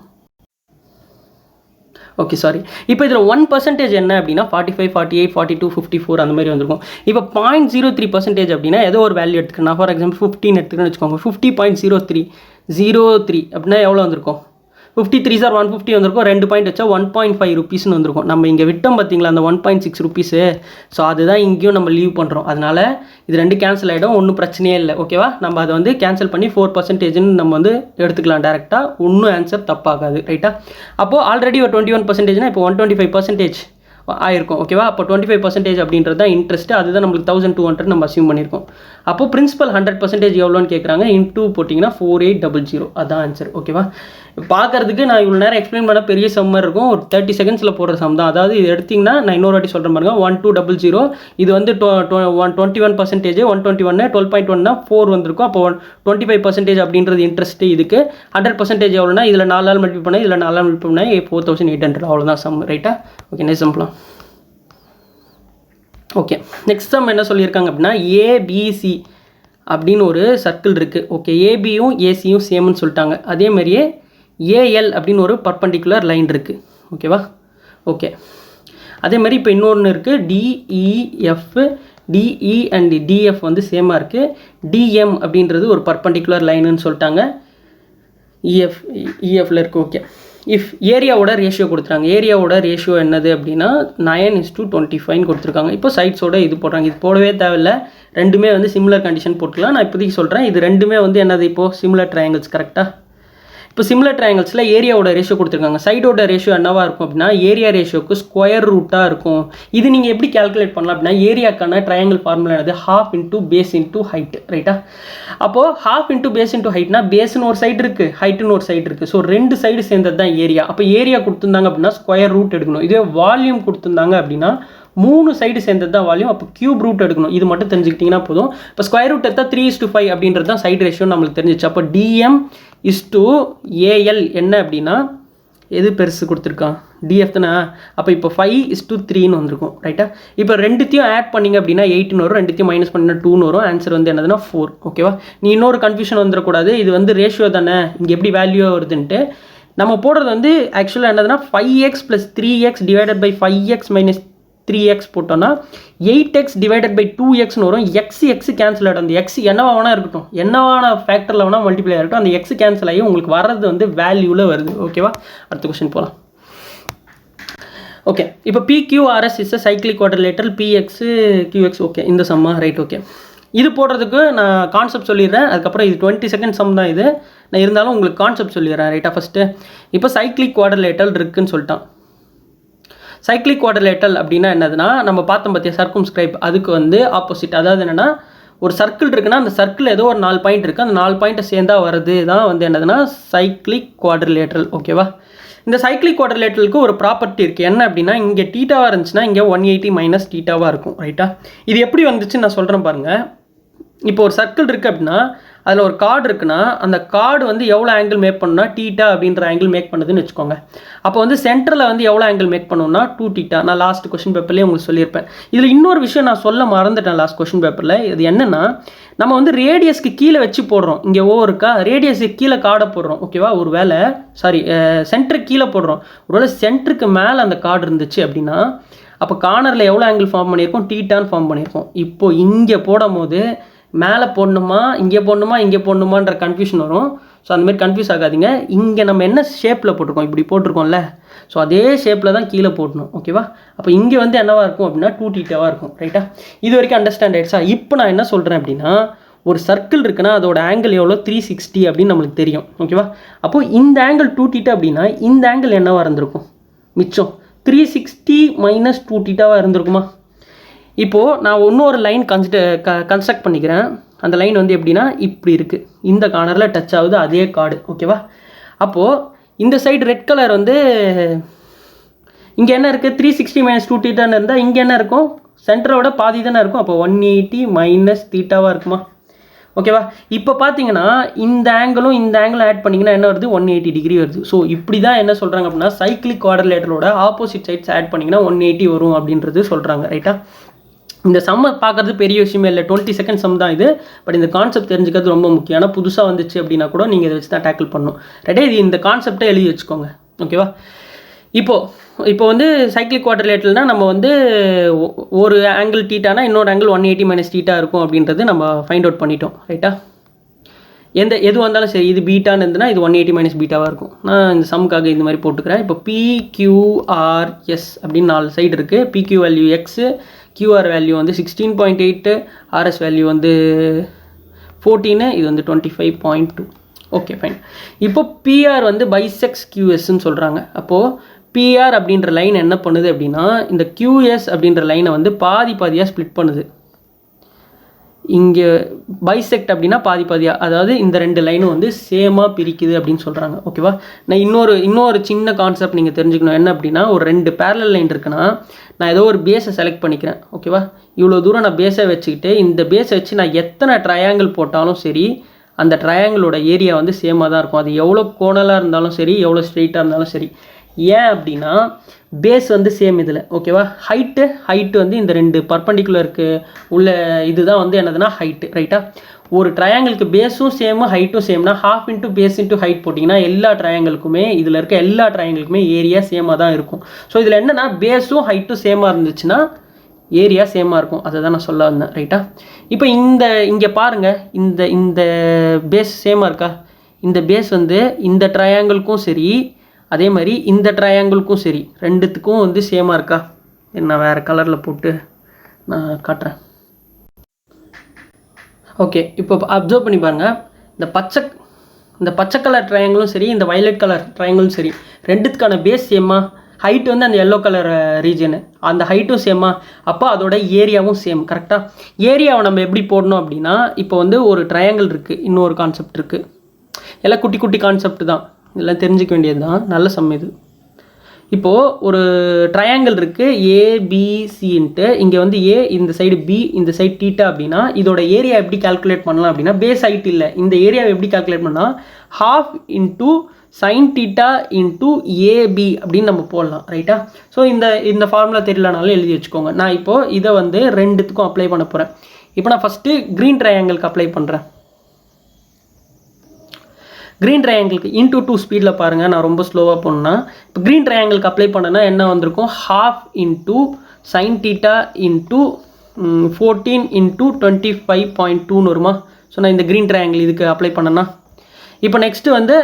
Okay, sorry. இப்போ இதில் 1% என்ன அப்படின்னா 45, 48, 42, 54 அந்த மாதிரி வந்திருக்கும். இப்போ 0.03% அப்படின்னா ஏதோ ஒரு வேல்யூ எடுத்துக்கணும். ஃபார் எக்ஸாம்பிள் 15 எடுத்துக்கணும்னு வச்சுக்கோங்க. 50.03 அப்படின்னா எவ்வளோ வந்திருக்கும்? 53 சார் 150 வந்திருக்கும். 2 பாயிண்ட் வச்சா 1.5 ருபீஸ்னு வந்திருக்கும். நம்ம இங்கே விட்டோம் பார்த்தீங்களா அந்த 1.6 ருபீஸு. ஸோ அதுதான் இங்கேயும் நம்ம லீவ் பண்ணுறோம். அதனால் இது 2 கேன்சல் ஆகிடும். ஒன்றும் பிரச்சனையே இல்லை. ஓகேவா? நம்ம அதை வந்து கேன்சல் பண்ணி 4%ன்னு நம்ம வந்து எடுத்துக்கலாம் டேரெக்டாக. ஒன்றும் ஆன்சர் தப்பாகாது. ரைட்டா? அப்போது ஆல்ரெடி ஒரு 21%னா இப்போ 125% ஆயிருக்கும். ஓகேவா? அப்போ 25% அப்படின்றது தான் இன்ட்ரெஸ்ட். அதுதான் நம்மளுக்கு 1200 நம்ம அசியூம் பண்ணியிருக்கோம். அப்போது பிரின்சிபல் 100% எவ்வளோன்னு கேட்குறாங்க. இன்டூ போட்டிங்கன்னா 4800. அதான் ஆன்சர். ஓகேவா? பார்க்கறதுக்கு நான் இவ்வளோ நேரம் எக்ஸ்பிளைன் பண்ண பெரிய சம்மர் இருக்கும். ஒரு 30 செகண்ட்ஸில் போடுற சம் தான். அதாவது இது எடுத்திங்கன்னா நான் இன்னொரு வாட்டி சொல்கிறேன் பாருங்க. 1200 இது வந்து 21%, 121 12.1னா 4 வந்திருக்கும். அப்போ 25% அப்படின்றது இன்ட்ரெஸ்ட்டு. இதுக்கு 100% எவ்வளோனா இதில் 4 நாள் மல்டிப்ளை பண்ணால் இதில் 4 நாள் மல்டிப்ளை பண்ணால் 4800. அவ்வளோதான் சம். ரைட்டா? ஓகே, நெக்ஸ்ட் சம்பளம். ஓகே, நெக்ஸ்ட் சம் என்ன சொல்லியிருக்காங்க அப்படின்னா ஏபிசி அப்படின்னு ஒரு சர்க்கிள் இருக்குது. ஓகே, ஏபியும் ஏசியும் சேம்னு சொல்லிட்டாங்க. அதேமாதிரியே ஏஎல் அப்படின்னு ஒரு பர்பண்டிகுலர் லைன் இருக்குது. ஓகேவா? ஓகே, அதேமாதிரி இப்போ இன்னொன்று இருக்குது. டிஇஎஃப், டிஇ அண்ட் டிஎஃப் வந்து சேமாக இருக்குது. டிஎம் அப்படின்றது ஒரு பர்பண்டிகுலர் லைனுன்னு சொல்லிட்டாங்க. இஎஃப்ல இருக்குது. ஓகே, இஃப் ஏரியாவோட ரேஷியோ கொடுத்துருக்காங்க. ஏரியாவோட ரேஷியோ என்னது அப்படின்னா 9:25 கொடுத்துருக்காங்க. இப்போ சைட்ஸோட இது போடுறாங்க. இது போடவே தேவையில்லை. ரெண்டுமே வந்து சிமிலர் கண்டிஷன் போட்டுக்கலாம். நான் இப்போதைக்கு சொல்கிறேன். இது ரெண்டுமே வந்து என்னது? இப்போது சிமிலர் ட்ரையாங்கிள்ஸ். கரெக்டாக? இப்போ சிமிலர் ட்ரையாங்கிள்ஸில் ஏரியாவோட ரேஷியோ கொடுத்துருக்காங்க. சைடோட ரேஷியோ என்னவாக இருக்கும் அப்படின்னா ஏரியா ரேஷியோக்கு ஸ்கொயர் ரூட்டாக இருக்கும். இது நீங்கள் எப்படி கேல்குலேட் பண்ணலாம் அப்படின்னா ஏரியாக்கான ட்ரையாங்கிள் ஃபார்முலா என்னது? ½ × பேஸ் × ஹைட். ரைட்டா? அப்போது ½ × பேஸ் × ஹைட்னா பேஸ்னு ஒரு சைடு இருக்குது, ஹைட்டுன்னு ஒரு சைடு இருக்குது. ஸோ 2 சைடு சேர்ந்தது தான் ஏரியா. அப்போ ஏரியா கொடுத்துருந்தாங்க அப்படின்னா ஸ்கொயர் ரூட் எடுக்கணும். இதே வால்யூம் கொடுத்துருந்தாங்க அப்படின்னா 3 சைடு சேர்ந்தது தான் வால்யூம். அப்போ கியூப் ரூட் எடுக்கணும். இது மட்டும் தெரிஞ்சுக்கிட்டிங்கன்னா போதும். இப்போ ஸ்கொயர் ரூட் எடுத்தால் 3:5 அப்படின்றது தான் சைடு ரேஷியோ நம்மளுக்கு தெரிஞ்சிச்சு. அப்போ டிஎம் = ஏஎல் என்ன அப்படின்னா எது பெருசு கொடுத்துருக்கான்? டிஎஃப் தானே. அப்போ இப்போ 5:3ன்னு வந்திருக்கும். ரைட்டா? இப்போ ரெண்டுத்தையும் ஆட் பண்ணிங்க அப்படின்னா 8ன்னு வரும். ரெண்டுத்தையும் மைனஸ் பண்ணினா 2ன்னு வரும். ஆன்சர் வந்து என்னதுன்னா 4. ஓகேவா? நீ இன்னொரு கன்ஃபியூஷன் வந்துடக்கூடாது. இது வந்து ரேஷியோ தானே, இங்கே எப்படி வேல்யூ வருதுன்ட்டு. நம்ம போடுறது வந்து ஆக்சுவலாக என்னதுன்னா 5x + 3x / 5x - 3x போட்டோன்னா 8x / 2xன்னு வரும். எக்ஸ் கேன்சல் ஆகிடும். அந்த எக்ஸ் என்னவா வேணா இருக்கட்டும், என்னவான ஃபேக்டரில் வேணால் மல்டிப்ளை ஆகிட்டோம். அந்த எக்ஸ் கேன்சல் ஆகி உங்களுக்கு வர்றது வந்து வேல்யூவில் வருது. ஓகேவா? அடுத்த கொஸ்டின் போகலாம். ஓகே, இப்போ PQRS is cyclic quadrilateral, PX QX. Okay, இந்த சம்மா. ரைட். ஓகே, இது போடுறதுக்கு நான் கான்செப்ட் சொல்லிடுறேன். அதுக்கப்புறம் இது 20 செகண்ட் சம் தான் இது. நான் இருந்தாலும் உங்களுக்கு கான்செப்ட் சொல்லிடுறேன். ரைட்டா? ஃபஸ்ட்டு இப்போ சைக்ளிக் குவாட்ரிலேட்டரல் இருக்குன்னு சொல்லிட்டான். சைக்ளிக் குவாட்ரிலேட்டரல் அப்படின்னா என்னதுன்னா நம்ம பார்த்தோம் பார்த்தியா சர்க்கம்ஸ்கிரைப், அதுக்கு வந்து ஆப்போசிட். அதாவது என்னென்னா ஒரு சர்க்கிள் இருக்குன்னா அந்த சர்க்கிள் ஏதோ ஒரு 4 பாயிண்ட் இருக்குது. அந்த 4 பாயிண்ட்டை சேர்ந்தா வருது தான் வந்து என்னதுன்னா சைக்ளிக் குவாட்ரிலேட்டரல். ஓகேவா? இந்த சைக்ளிக் குவாட்ரிலேட்டரலுக்கு ஒரு ப்ராப்பர்ட்டி இருக்குது. என்ன அப்படின்னா இங்கே டீட்டாவாக இருந்துச்சுன்னா இங்கே 180 - தீட்டாவாக இருக்கும். ரைட்டா? இது எப்படி வந்துச்சுன்னு நான் சொல்கிறேன் பாருங்கள். இப்போ ஒரு சர்க்கிள் இருக்குது அப்படின்னா அதில் ஒரு கார்டு இருக்குன்னா அந்த கார்டு வந்து எவ்வளோ ஆங்கிள் மேக் பண்ணணும்னா தீட்டா அப்படின்ற ஆங்கிள் மேக் பண்ணுதுன்னு வச்சுக்கோங்க. அப்போ வந்து சென்டரில் வந்து எவ்வளோ ஆங்கிள் மேக் பண்ணணும்னா 2 தீட்டா. நான் லாஸ்ட் கொஸ்டின் பேப்பர்லேயே உங்களுக்கு சொல்லியிருப்பேன். இதில் இன்னொரு விஷயம் நான் சொல்ல மறந்துட்டேன் லாஸ்ட் கொஸ்டின் பேப்பரில். இது என்னென்னா நம்ம வந்து ரேடியஸ்க்கு கீழே வச்சு போடுறோம். இங்கே இருக்கா, ரேடியஸுக்கு கீழே கார்டை போடுறோம். ஓகேவா? ஒரு வேளை சென்டருக்கு கீழே போடுறோம். ஒருவேளை சென்டருக்கு மேலே அந்த கார்டு இருந்துச்சு அப்படின்னா அப்போ கார்னரில் எவ்வளோ ஆங்கிள் ஃபார்ம் பண்ணியிருக்கோம்? தீட்டான்னு ஃபார்ம் பண்ணியிருக்கோம். இப்போ இங்கே போடும் போது மேலே போடணுமா இங்கே போடணுமான்ற கன்ஃபியூஷன் வரும். ஸோ அந்தமாதிரி கன்ஃபியூஸ் ஆகாதீங்க. இங்கே நம்ம என்ன ஷேப்பில் போட்டிருக்கோம், இப்படி போட்டிருக்கோம்ல, ஸோ அதே ஷேப்பில் தான் கீழே போடணும். ஓகேவா? அப்போ இங்கே வந்து என்னவாக இருக்கும் அப்படின்னா 2 தீட்டாவாக இருக்கும். ரைட்டா? இது வரைக்கும் அண்டர்ஸ்டாண்ட் ஆகிடுச்சா? இப்போ நான் என்ன சொல்கிறேன் அப்படின்னா ஒரு சர்க்கிள் இருக்குன்னா அதோட ஆங்கிள் எவ்வளோ 360 அப்படின்னு நம்மளுக்கு தெரியும். ஓகேவா? அப்போது இந்த ஆங்கிள் 2 தீட்டா அப்படின்னா இந்த ஆங்கிள் என்னவாக இருந்திருக்கும்? மிச்சம் 360 - 2 தீட்டாவாக இருந்திருக்குமா? இப்போது நான் இன்னொரு லைன் கன்ஸ்ட்ரக்ட் பண்ணிக்கிறேன். அந்த லைன் வந்து எப்படின்னா இப்படி இருக்குது. இந்த கார்னரில் டச் ஆகுது அதே கார்டு. ஓகேவா? அப்போது இந்த சைடு ரெட் கலர் வந்து இங்கே என்ன இருக்குது 360 மைனஸ் 2 தீட்டான்னு இருந்தால் இங்கே என்ன இருக்கும் சென்டரோட பாதி தானே இருக்கும். அப்போ 180 மைனஸ் தீட்டாவாக இருக்குமா? ஓகேவா? இப்போ பார்த்தீங்கன்னா இந்த ஆங்கிளும் இந்த ஆங்கிளும் ஆட் பண்ணிங்கன்னா என்ன வருது 180 டிகிரி வருது. ஸோ இப்படி தான் என்ன சொல்கிறாங்க அப்படின்னா சைக்கிளிக் குவாட்ரிலேட்டரோட ஆப்போசிட் சைட்ஸ் ஆட் பண்ணிங்கன்னா 180 வரும் அப்படின்றது சொல்கிறாங்க. ரைட்டா? இந்த சம்மை பார்க்குறது பெரிய விஷயமே இல்லை, 20 செகண்ட் சம் தான் இது. பட் இந்த கான்செப்ட் தெரிஞ்சுக்கிறது ரொம்ப முக்கியம். ஆனால் புதுசாக வந்துச்சு அப்படின்னா கூட நீங்கள் இதை வச்சு தான் டேக்கிள் பண்ணணும். ரைட்டா? இது இந்த கான்செப்டை எழுதி வச்சுக்கோங்க. ஓகேவா? இப்போ வந்து சைக்கிளிக் குவாட்ரிலேட்டர்னா நம்ம வந்து ஒரு ஆங்கிள் தீட்டானா இன்னொரு ஆங்கிள் 180 மைனஸ் தீட்டா இருக்கும் அப்படின்றது நம்ம ஃபைண்ட் அவுட் பண்ணிட்டோம். ரைட்டா? எது வந்தாலும் சரி, இது பீட்டான்னு இருந்ததுன்னா இது 180 மைனஸ் பீட்டாவாக இருக்கும். நான் இந்த சம்முக்காக இந்த மாதிரி போட்டுக்கிறேன். இப்போ PQRS அப்படின்னு 4 சைடு இருக்குது. PQ value x, QR value வந்து 16.8, RS வேல்யூ வந்து 14, இது வந்து 25.2. Okay fine. இப்போ PR வந்து பைசெக்ஸ் QSன்னு சொல்கிறாங்க. அப்போது PR அப்படின்ற லைன் என்ன பண்ணுது அப்படின்னா இந்த QS அப்படின்ற லைனை வந்து பாதியாக ஸ்ப்ளிட் பண்ணுது. இங்கே பைசெக்ட் அப்படின்னா பாதியாக, அதாவது இந்த 2 லைனும் வந்து சேமாக பிரிக்குது அப்படின்னு சொல்கிறாங்க. ஓகேவா? நான் இன்னொரு சின்ன கான்செப்ட் நீங்கள் தெரிஞ்சுக்கணும். என்ன அப்படின்னா ஒரு 2 பேரலல் லைன் இருக்குன்னா நான் ஏதோ ஒரு பேஸை செலக்ட் பண்ணிக்கிறேன். ஓகேவா? இவ்வளோ தூரம் நான் பேஸை வச்சுக்கிட்டு இந்த பேஸை வச்சு நான் எத்தனை ட்ரையாங்கிள் போட்டாலும் சரி அந்த ட்ரையாங்கிளோட ஏரியா வந்து சேமாக தான் இருக்கும். அது எவ்வளோ கோணலாக இருந்தாலும் சரி, எவ்வளோ ஸ்ட்ரெயிட்டாக இருந்தாலும் சரி. ஏன் அப்படின்னா பேஸ் வந்து சேம் இதில். ஓகேவா? ஹைட்டு வந்து இந்த 2 பர்பண்டிகுலருக்கு உள்ள இதுதான் வந்து என்னதுன்னா ஹைட்டு. ரைட்டா? ஒரு ட்ரையாங்கிளுக்கு பேஸும் சேமு ஹைட்டும் சேம்னா ½ இன்ட்டு பேஸ் இன்ட்டு ஹைட் போட்டிங்கன்னா எல்லா ட்ரையாங்கிளுக்குமே இதில் இருக்க எல்லா ட்ரையாங்கிளுக்குமே ஏரியா சேமாக தான் இருக்கும். ஸோ இதில் என்னென்னா பேஸும் ஹைட்டும் சேமாக இருந்துச்சுன்னா ஏரியா சேமாக இருக்கும். அதை தான் நான் சொல்ல வந்தேன். ரைட்டா? இப்போ இங்கே பாருங்கள், இந்த பேஸ் சேமாக இருக்கா? இந்த பேஸ் வந்து இந்த ட்ரையாங்கிளுக்கும் சரி அதே மாதிரி இந்த ட்ரையாங்கிளுக்கும் சரி ரெண்டுத்துக்கும் வந்து சேமாக இருக்கா? நான் வேறு கலரில் போட்டு நான் காட்டுறேன். ஓகே, இப்போ அப்சர்வ் பண்ணி பாருங்கள். இந்த பச்சை கலர் ட்ரையாங்கிளும் சரி இந்த வயலட் கலர் ட்ரையாங்கிளும் சரி ரெண்டுத்துக்கான பேஸ் சேமா? ஹைட்டு வந்து அந்த எல்லோ கலர் ரீஜனு, அந்த ஹைட்டும் சேமா? அப்போ அதோட ஏரியாவும் சேம். கரெக்டாக? ஏரியாவை நம்ம எப்படி போடணும் அப்படின்னா இப்போ வந்து ஒரு ட்ரையாங்கிள் இருக்குது, இன்னொரு கான்செப்ட் இருக்குது. எல்லாம் குட்டி குட்டி கான்செப்ட் தான், இதெல்லாம் தெரிஞ்சிக்க வேண்டியது தான். நல்ல சம் இது. இப்போது ஒரு ட்ரையாங்கிள் இருக்குது ABCன்ட்டு. இங்கே வந்து A, இந்த சைடு B, இந்த சைடு தீட்டா அப்படின்னா இதோட ஏரியா எப்படி கால்குலேட் பண்ணலாம் அப்படின்னா பேஸ் ஹைட் இல்லை, இந்த ஏரியாவை எப்படி கால்குலேட் பண்ணால் ½ into sine theta into AB அப்படின்னு நம்ம போடலாம். ரைட்டா? ஸோ இந்த ஃபார்முலா தெரியலனாலும் எழுதி வச்சுக்கோங்க. நான் இப்போது இதை வந்து ரெண்டுத்துக்கும் அப்ளை பண்ண போகிறேன். இப்போ நான் ஃபஸ்ட்டு க்ரீன் ட்ரையாங்கிளுக்கு அப்ளை பண்ணுறேன். க்ரீன் ட்ரையாங்கிளுக்கு இன்ட்டு 2 ஸ்பீடில் பாருங்கள், நான் ரொம்ப ஸ்லோவாக போனேன்னா. இப்போ க்ரீன் ட்ரையாங்கிளுக்கு அப்ளை பண்ணேன்னா என்ன வந்திருக்கும்? ½ into sine theta into 14 into 25.2ன்னு வருமா? ஸோ நான் இந்த க்ரீன் ட்ரையாங்கிள் இதுக்கு அப்ளை பண்ணேன்னா இப்போ நெக்ஸ்ட்டு வந்து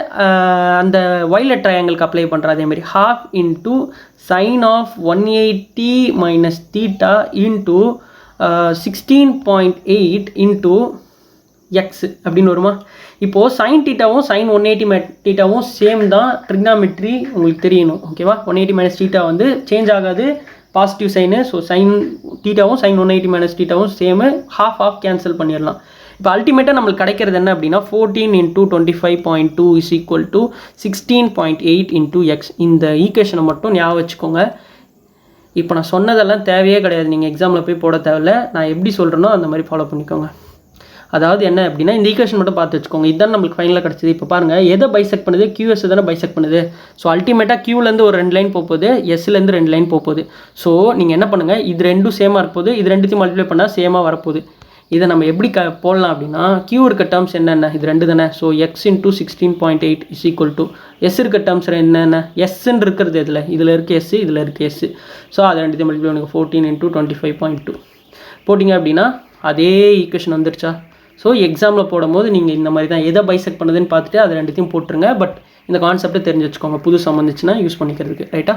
அந்த வயலட் ட்ரையாங்கிளுக்கு அப்ளை பண்ணுறேன். அதேமாதிரி ½ into sine of 180 minus theta into 16.8 into X அப்படின்னு வருமா? இப்போது சைன் தீட்டாவும் சைன் 180 தீட்டாவும் சேம் தான். ட்ரிக்னாமெட்ரி உங்களுக்கு தெரியணும். ஓகேவா? 180 மைனஸ் தீட்டா வந்து சேஞ்ச் ஆகாது, பாசிட்டிவ் சைனு. ஸோ சைன் தீட்டாவும் சைன் 180 மைனஸ் தீட்டாவும் சேமு, ½ கேன்சல் பண்ணிடலாம். இப்போ அல்டிமேட்டாக நம்மளுக்கு கிடைக்கிறது என்ன அப்படின்னா 14 into 25.2 is equal to 16.8 into X. இந்த ஈக்குவேஷனை மட்டும் ஞாபகம் வச்சுக்கோங்க. இப்போ நான் சொன்னதெல்லாம் தேவையே கிடையாது, நீங்கள் எக்ஸாமில் போய் போட தேவையில்லை. நான் எப்படி சொல்கிறேனோ அந்த மாதிரி ஃபாலோ பண்ணிக்கோங்க. அதாவது என்ன அப்படின்னா இந்த ஈக்குவேஷன் மட்டும் பார்த்து வச்சுக்கோங்க. இதுதான் நம்மளுக்கு ஃபைனலாக கிடச்சிது. இப்போ பாருங்கள், எதை பைசெக்ட் பண்ணுது? QS தானே பைசெக்ட் பண்ணுது. ஸோ அல்டிமேட்டாக Qலேருந்து ஒரு 2 லைன் போகுது, Sலேருந்து 2 லைன் போகுது. ஸோ நீங்கள் என்ன பண்ணுங்கள், இது ரெண்டும் சேமாக இருப்போது, இது ரெண்டுத்தையும் மல்டிப்ளை பண்ணால் சேமாக வரப்போகுது. இதை நம்ம எப்படி போடலாம் அப்படின்னா Q இருக்க டேர்ம்ஸ் என்னென்ன? இது 2 தானே. So X into 16.8 is equal to S இருக்க டேர்ம்ஸ் என்னென்ன? எஸ்ன்னு இருக்கிறது இதில் இருக்க எஸ், இதில் இருக்க எஸ். ஸோ அதை ரெண்டுத்தையும் மல்டிப்ளை பண்ணுங்க. 14 இன்ட்டு 25.2 போட்டிங்க அப்படின்னா அதே ஈக்குவேஷன் வந்துருச்சா? ஸோ எக்ஸாமில் போடும்போது நீங்கள் இந்த மாதிரி தான் எதை பைசெக்ட் பண்ணுதுன்னு பார்த்துட்டு அதை ரெண்டுத்தையும் போட்டுருங்க. பட் இந்த கான்செப்ட்டை தெரிஞ்சு வச்சுக்கோங்க, புது சம் வந்துச்சுன்னா யூஸ் பண்ணிக்கிறதுக்கு. ரைட்டா?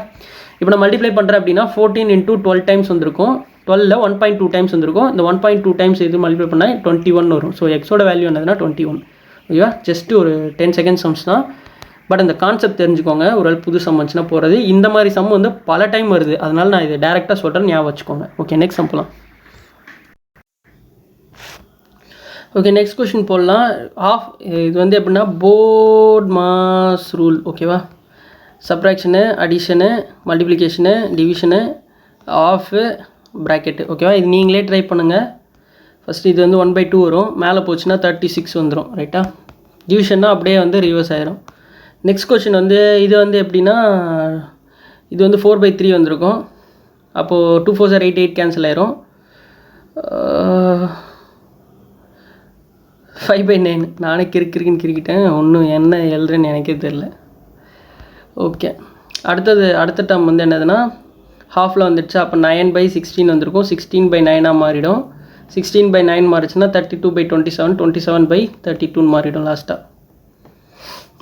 இப்போ நான் மல்டிப்ளை பண்ணுறேன் அப்படின்னா 14 இன்ட்டு 12 டைம்ஸ் வந்திருக்கும். 12ல் 1.2 டைம்ஸ் வந்திருக்கும். இந்த 1.2 டைம்ஸ் இது மல்டிப்ளை பண்ணால் 21 வரும். ஸோ எக்ஸோட வேல்யூ என்னதுன்னா 21. ஓகேவா? ஜஸ்ட்டு ஒரு 10 செகண்ட் சம்ஸ் தான். பட் அந்த கான்செப்ட் தெரிஞ்சுக்கோங்க. ஒரு புது சம் வந்துச்சுன்னா போகிறது. இந்த மாதிரி சம் வந்து பல டைம் வருது, அதனால் நான் இதை டேரெக்டாக சொல்கிறேன், ஞாபகம் வச்சுக்கோங்க. ஓகே, நெக்ஸ்ட் சம் போகலாம். ஓகே, நெக்ஸ்ட் கொஷின் போடலாம். இது வந்து எப்படின்னா போர்ட் மாஸ் ரூல். ஓகேவா? Subtraction, addition, multiplication, division, of, bracket. ஓகேவா? இது நீங்களே ட்ரை பண்ணுங்கள். ஃபஸ்ட்டு இது வந்து 1/2 வரும், மேலே போச்சுன்னா 36 வந்துடும். ரைட்டா? டிவிஷன்னா அப்படியே வந்து ரிவர்ஸ் ஆயிரும். நெக்ஸ்ட் கொஷின் வந்து இது வந்து எப்படின்னா, இது வந்து 4/3 வந்திருக்கும். அப்போது 2 4 8 8 கேன்சல் ஆயிரும். 5/9 நானே கிறுக்கின்னு கிறுக்கிட்டேன். ஒன்றும் என்ன எழுதுறேன்னு எனக்கே தெரில. ஓகே, அடுத்த டேர்ம் வந்து என்னதுன்னா ஹாஃபில் வந்துடுச்சு. அப்போ 9/16 வந்திருக்கும். 16/9 மாறிடும். 16/9 மாறிச்சுன்னா 32/27, 27/32 மாறிடும் லாஸ்ட்டாக.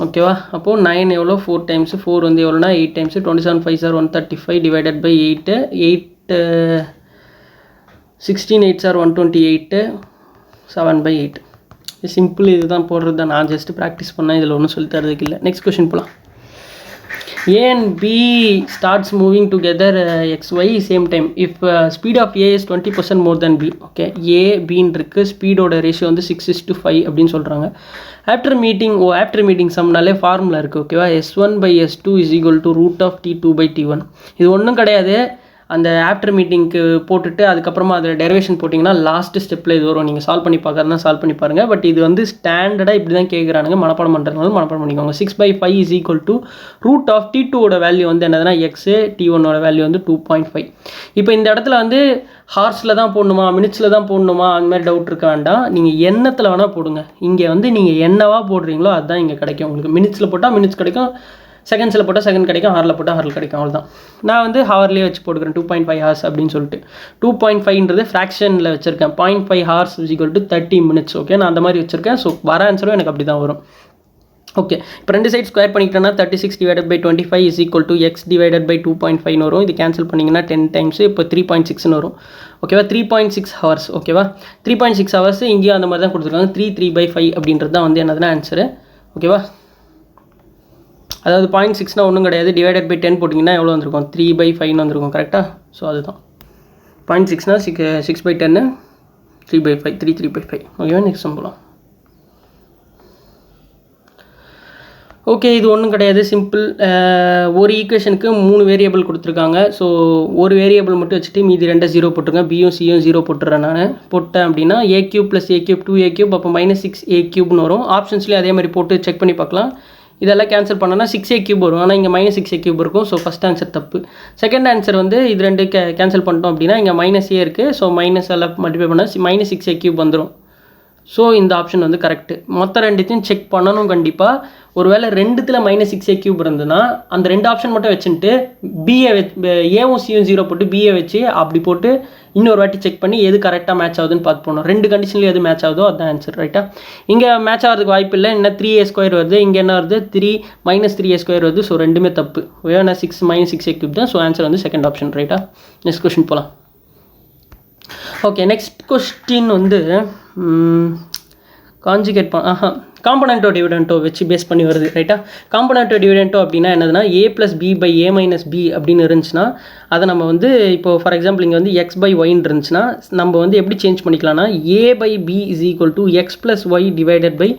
ஓகேவா? அப்போது 9 எவ்வளோ, 4 டைம்ஸு, 4 வந்து எவ்வளோனா 8 times, 27 5 are 135 divided by 8, 16 8 are 128, 7/8. Simple. இது தான் போடுறது தான். நான் ஜஸ்ட்டு ப்ராக்டிஸ் பண்ணேன், இதில் ஒன்றும் சொல்லி தரதுக்கு இல்லை. நெக்ஸ்ட் கொஷின் போகலாம். A and B starts moving together xy same time if speed of A is 20% more than B. Okay, A Bன்னு இருக்குது. ஸ்பீடோட ரேஷியோ வந்து 6:5 அப்படின்னு சொல்கிறாங்க. ஆஃப்டர் மீட்டிங் சம்னாலே ஃபார்முலா இருக்குது. ஓகேவா? S1/S2 is equal to √T2/T1. இது ஒன்றும் கிடையாது. அந்த ஆஃப்டர் மீட்டிங்க்கு போட்டுட்டு அதுக்கப்புறமா அதில் டெரிவேஷன் போட்டிங்கன்னா லாஸ்ட் ஸ்டெப்பில் இது வரும். நீங்கள் சால்வ் பண்ணி பார்க்குறதுனா சால்வ் பண்ணி பாருங்கள். பட் இது வந்து ஸ்டாண்டர்டாக இப்படி தான் கேட்குறானுங்க. மனப்பாடம் பண்ணுறதுனால மனப்பாடம் பண்ணிக்கோங்க. 6/5 is equal to √T2 value வந்து என்னதுன்னா எக்ஸு, T1 வேல்யூ வந்து 2.5. இப்போ இந்த இடத்துல வந்து ஹார்ஸில் தான் போடணுமா, மினிட்ஸில் தான் போடணுமா, அந்த மாதிரி டவுட் இருக்க வேண்டாம். நீங்கள் எண்ணத்தில் வேணால் போடுங்க. இங்கே வந்து நீங்கள் என்னவா போடுறீங்களோ அதுதான் இங்கே கிடைக்கும் உங்களுக்கு. மினிட்ஸில் போட்டால் மினிட்ஸ் கிடைக்கும், செகண்ட்ஸில் போட்டால் செகண்ட் கிடைக்கும், ஹாரில் போட்டால் ஹாரில் கிடைக்கும். அவ்வளோதான். நான் வந்து ஹவர்லேயே வச்சு போட்டுக்கிறேன் 2.5 ஹார்ஸ் அப்படின்னு சொல்லிட்டு. 2.5ன்றது ஃப்ராக்ஷனில் வச்சுருக்கேன். 0.5 hours is equal to 30 minutes. ஓகே, நான் அந்த மாதிரி வச்சுருக்கேன். ஸோ வர ஆன்சரும் எனக்கு அப்படி தான் வரும். ஓகே, இப்போ ரெண்டு side square பண்ணிக்கிட்டேன்னா 36 divided by 25 is equal to x divided by 2.5 வரும். இது கேன்சல் பண்ணிங்கன்னா 10 டைம்ஸு இப்போ 3.6 வரும். ஓகேவா? 3.6 ஹவர்ஸ். ஓகேவா? 3.6 ஹவர்ஸ் இங்கேயும் அந்த மாதிரி தான் கொடுத்துருக்காங்க. 3/5 அப்படின்றது தான் வந்து என்னதுன்னா ஆன்சரு. ஓகேவா? அதாவது 0.6னா ஒன்றும் கிடையாது. டிவைடட் பை 10 போட்டிங்கன்னா எவ்வளோ வந்திருக்கும்? 3/5 வந்திருக்கும். கரெக்டாக? ஸோ அதுதான் 0.6னா 6/10, 3/5, 3/5. ஓகேவா? நெக்ஸ்ட் போகலாம். ஓகே, இது ஒன்றும் கிடையாது. சிம்பிள். ஒரு ஈக்குவேஷனுக்கு 3 வேரியபிள் கொடுத்துருக்காங்க. ஸோ ஒரு வேரியபிள் மட்டும் வச்சுட்டு மீதி 2 0 போட்டுருங்க. பியும் சியும் 0 போட்டுறேன். நான் போட்டேன் அப்படின்னா a³ + a³ 2a³ அப்போ -6a³ வரும். ஆப்ஷன்ஸ்லேயும் அதே மாதிரி போட்டு செக் பண்ணி பார்க்கலாம். இதெல்லாம் கேன்சல் பண்ணனா 6a³ வரும். ஆனால் இங்கே -6a³ இருக்கும். ஸோ ஃபஸ்ட் ஆன்சர் தப்பு. செகண்ட் ஆன்சர் வந்து இது ரெண்டு கேன்சல் பண்ணிட்டோம் அப்படின்னா இங்கே -a இருக்குது. ஸோ எல்லாம் மல்டிப்ளை பண்ணால் -6a³ வந்துடும். ஸோ இந்த ஆப்ஷன் வந்து கரெக்டு. மொத்த ரெண்டுத்தையும் செக் பண்ணணும் கண்டிப்பாக. ஒருவேளை ரெண்டுத்தில் -6a³ இருந்ததுன்னா அந்த 2 ஆப்ஷன் மட்டும் வச்சுட்டு ஏவும் சியும் 0 போட்டு பிஏ வச்சு அப்படி போட்டு இன்னொரு வாட்டி செக் பண்ணி எது கரெக்டாக மேட்ச் ஆகுதுன்னு பார்த்து போகணும். 2 கண்டிஷன்லேயும் எது மேட்ச் ஆகுதோ அதுதான் ஆன்சர். ரைட்டாக? இங்கே மேட்ச் ஆகிறதுக்கு வாய்ப்பு இல்லை. என்ன 3a² வருது, இங்கே என்ன வருது 3 -3a² வருது. ஸோ ரெண்டுமே தப்பு. வேணா 6 -6a³ தான். ஸோ ஆன்சர் வந்து செகண்ட் ஆப்ஷன். ரைட்டா? நெக்ஸ்ட் கொஸ்டின் போகலாம். ஓகே, நெக்ஸ்ட் கொஸ்டின் வந்து கான்ஜுகேட் காம்பனண்டோ டிவிடெண்டோ வச்சு பேஸ் பண்ணி வருது. ரைட்டா? காம்பனண்டோ டிவிடெண்டோ அப்படின்னா என்னதுன்னா a + b/a - b அப்படின்னு இருந்துச்சுன்னா அதை நம்ம வந்து இப்போ ஃபார் எக்ஸாம்பிள் இங்கே வந்து x/y இருந்துச்சுன்னா நம்ம வந்து எப்படி சேஞ்ச் பண்ணிக்கலாம்னா a/b is equal to x + y divided by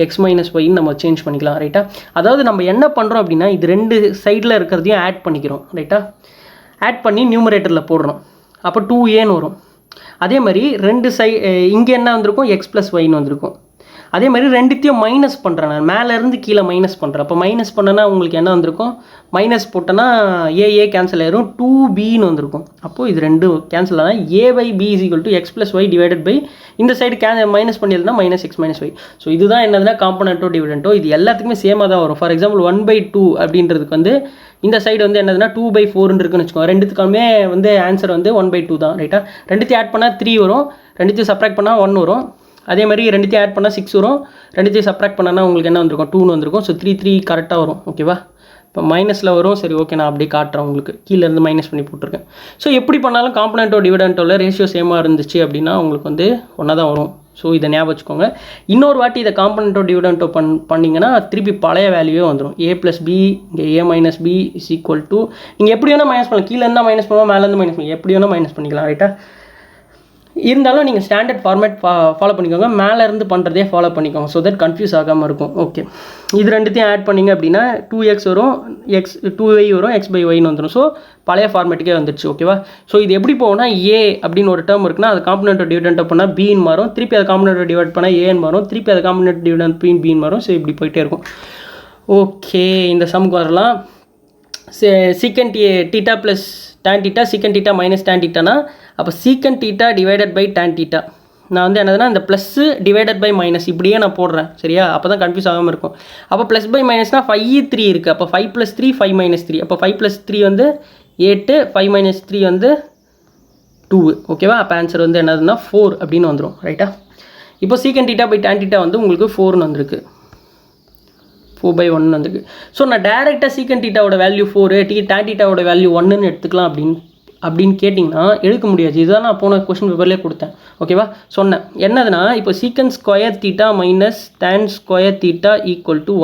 x - y நம்ம சேஞ்ச் பண்ணிக்கலாம். ரைட்டா? அதாவது நம்ம என்ன பண்ணுறோம் அப்படின்னா இது ரெண்டு சைடில் இருக்கிறதையும் ஆட் பண்ணிக்கிறோம். ரைட்டா? ஆட் பண்ணி நியூமரேட்டரில் போடுறோம். அப்போ 2aன்னு வரும். அதே மாதிரி ரெண்டு இங்கே என்ன வந்திருக்கும் x + yன்னு வந்திருக்கும். அதே மாதிரி ரெண்டுத்தையும் மைனஸ் பண்ணுறேன். நான் மேலேருந்து கீழே மைனஸ் பண்ணுறேன். அப்போ மைனஸ் பண்ணனா உங்களுக்கு என்ன வந்திருக்கும்? மைனஸ் போட்டோன்னா ஏ கேன்சல் ஆயிரும். 2bன்னு வந்திருக்கும். அப்போது இது ரெண்டு கேன்சல் ஆனால் a/b is equal to x + y divided by இந்த சைடு மைனஸ் பண்ணியிருந்தா -x - y. ஸோ இதுதான் என்னதுன்னா காம்பனண்டோ டிவிடெண்டோ. இது எல்லாத்துக்குமே சேமாக தான் வரும். ஃபார் எக்ஸாம்பிள் 1/2 அப்படின்றதுக்கு வந்து இந்த சைடு வந்து என்னதுன்னா 2/4 இருக்குன்னு வச்சுக்கோங்க. ரெண்டுத்துக்குமே வந்து ஆன்சர் வந்து 1/2 தான். ரைட்டா? ரெண்டுத்தையும் ஆட் பண்ணால் 3 வரும். ரெண்டுத்தையும் சப்ராக்ட் பண்ணால் 1 வரும். அதே மாதிரி ரெண்டுத்தையும் ஆட் பண்ணால் 6 வரும். ரெண்டுத்தையும் சப்ராக்ட் பண்ணால் உங்களுக்கு என்ன வந்திருக்கும்? 2ன்னு வந்திருக்கும். ஸோ 3 கரெக்டாக வரும். ஓகேவா? இப்போ மைனஸில் வரும். சரி, ஓகே, நான் அப்படியே காட்டுறேன் உங்களுக்கு. கீழேருந்து மைனஸ் பண்ணி போட்டிருக்கேன். ஸோ எப்படி பண்ணாலும் காம்பனண்டோ டிவிடெண்டோவில் ரேஷியோ சேமாக இருந்துச்சு அப்படின்னா உங்களுக்கு வந்து ஒன்றா தான் வரும். ஸோ இதை ஞாபகம் வச்சுக்கோங்க. இன்னொரு வாட்டி இதை காம்பனண்டோ டிவிடெண்டோ பண்ணிங்கன்னா திருப்பி பழைய வேல்யூவே வந்துடும். a + b இங்கே a - b is equal to நீங்கள் எப்படி வேணால் மைனஸ் பண்ணலாம். கீழே இருந்தால் மைனஸ் பண்ணுவோம், மேலேருந்து மைனஸ் பண்ணி எப்படி வேணால் மைனஸ் பண்ணிக்கலாம். ரைட்டா? இருந்தாலும் நீங்கள் ஸ்டாண்டர்ட் ஃபார்மேட் ஃபாலோ பண்ணிக்கோங்க, மேலேருந்து பண்ணுறதே ஃபாலோ பண்ணிக்கோங்க, ஸோ தட் கன்ஃபியூஸ் ஆகாமல் இருக்கும். ஓகே, இது ரெண்டுத்தையும் ஆட் பண்ணிங்க அப்படின்னா 2x வரும், x 2y வரும், x/yன்னு வந்துடும். ஸோ பழைய ஃபார்மேட்டுக்கே வந்துடுச்சு. ஓகேவா? ஸோ இது எப்படி போகும்னா a அப்படின்னு ஒரு டேர்ம் இருக்குன்னா அது காம்பனெண்ட்டை டிவைட் பண்ணால் bன்னு மாறும், திருப்பி அது காம்பனெண்ட்டை டிவைட் பண்ணால் aன்னு மாறும், திருப்பி அது காம்பனெண்ட் டிவைட் bன்னு மாறும். ஸோ இப்படி போயிட்டே இருக்கும். ஓகே, இந்த சம்க்கு வரலாம். Secant theta plus tan theta secant theta minus tan தீட்டானா அப்போ secant theta divided by tan theta. நான் வந்து என்னதுன்னா இந்த ப்ளஸ்ஸு டிவைடட் பை மைனஸ் இப்படியே நான் போடுறேன். சரியா? அப்போ தான் கன்ஃபியூஸ் ஆகாமல் இருக்கும். அப்போ ப்ளஸ் பை மைனஸ்னால் 5 இருக்குது. அப்போ 5 + 3 5 - 3. அப்போ 5 + 3 வந்து 8, 5 - 3 வந்து 2. ஓகேவா? அப்போ ஆன்சர் வந்து என்னதுன்னா 4 அப்படின்னு வந்துடும். ரைட்டா? இப்போ secant theta by tan theta வந்து உங்களுக்கு 4ன்னு வந்திருக்கு, 4/1 வந்துருக்கு. ஸோ நான் டேரெக்டாக சீக்கண்ட் தீட்டாவோட வேல்யூ 4, tan தீட்டாவோட வேல்யூ 1ன்னு எடுத்துக்கலாம் அப்படின்னு கேட்டிங்கன்னா எடுக்க முடியாது. இதுதான் நான் போன கொஸ்டின் பேப்பர்லேயே கொடுத்தேன். ஓகேவா? சொன்னேன் என்னதுன்னா இப்போ secant square theta minus tan square theta =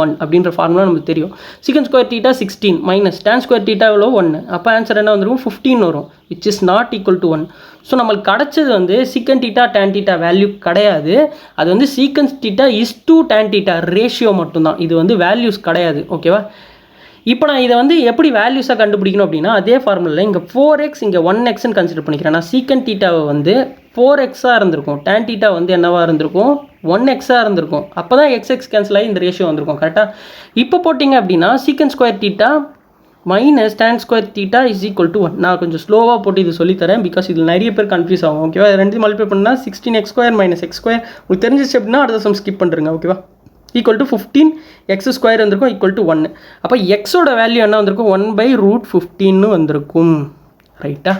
1 அப்படின்ற ஃபார்முலா நமக்கு தெரியும். Secant square theta 16 minus tan square theta எவ்வளோ 1. அப்போ ஆன்சர் என்ன வந்துருக்கும்? 15 வரும், which is not equal to 1. So நம்மளுக்கு கிடச்சது வந்து secant theta tan theta value கிடையாது, அது வந்து secant theta = tan theta ratio மட்டும்தான், இது வந்து வேல்யூஸ் கிடையாது. ஓகேவா? இப்போ நான் இதை வந்து எப்படி வேல்யூஸாக கண்டுபிடிக்கணும் அப்படின்னா அதே ஃபார்முலாவில் இங்கே 4x இங்கே 1xன்னு கன்சிடர் பண்ணிக்கிறேன். நான் சீக்கண்ட் தீட்டாவை வந்து 4xஆக இருந்திருக்கும், tan தீட்டா வந்து என்னவாக இருந்திருக்கும்? 1xஆக இருந்திருக்கும். அப்போ தான் x கேன்சல் ஆகி இந்த ரேஷியோ வந்திருக்கும். கரெக்டாக? இப்போ போட்டிங்க அப்படின்னா secant square theta minus tan square theta = 1. நான் கொஞ்சம் ஸ்லோவாக போட்டு இது சொல்லித்தரேன், பிகாஸ் இதில் நிறைய பேர் கன்ஃபியூஸ் ஆகும். ஓகேவா? ரெண்டு மல்டிப்ளை பண்ணால் 16x² - x² உங்களுக்கு தெரிஞ்சிச்சு அப்படின்னா அடுத்த சம் ஸ்கிப் பண்ணுறேங்க. ஓகேவா? = 15x² வந்திருக்கும் = 1. அப்போ எக்ஸோட வேல்யூ என்ன வந்திருக்கும்? 1/√15 வந்திருக்கும். ரைட்டா?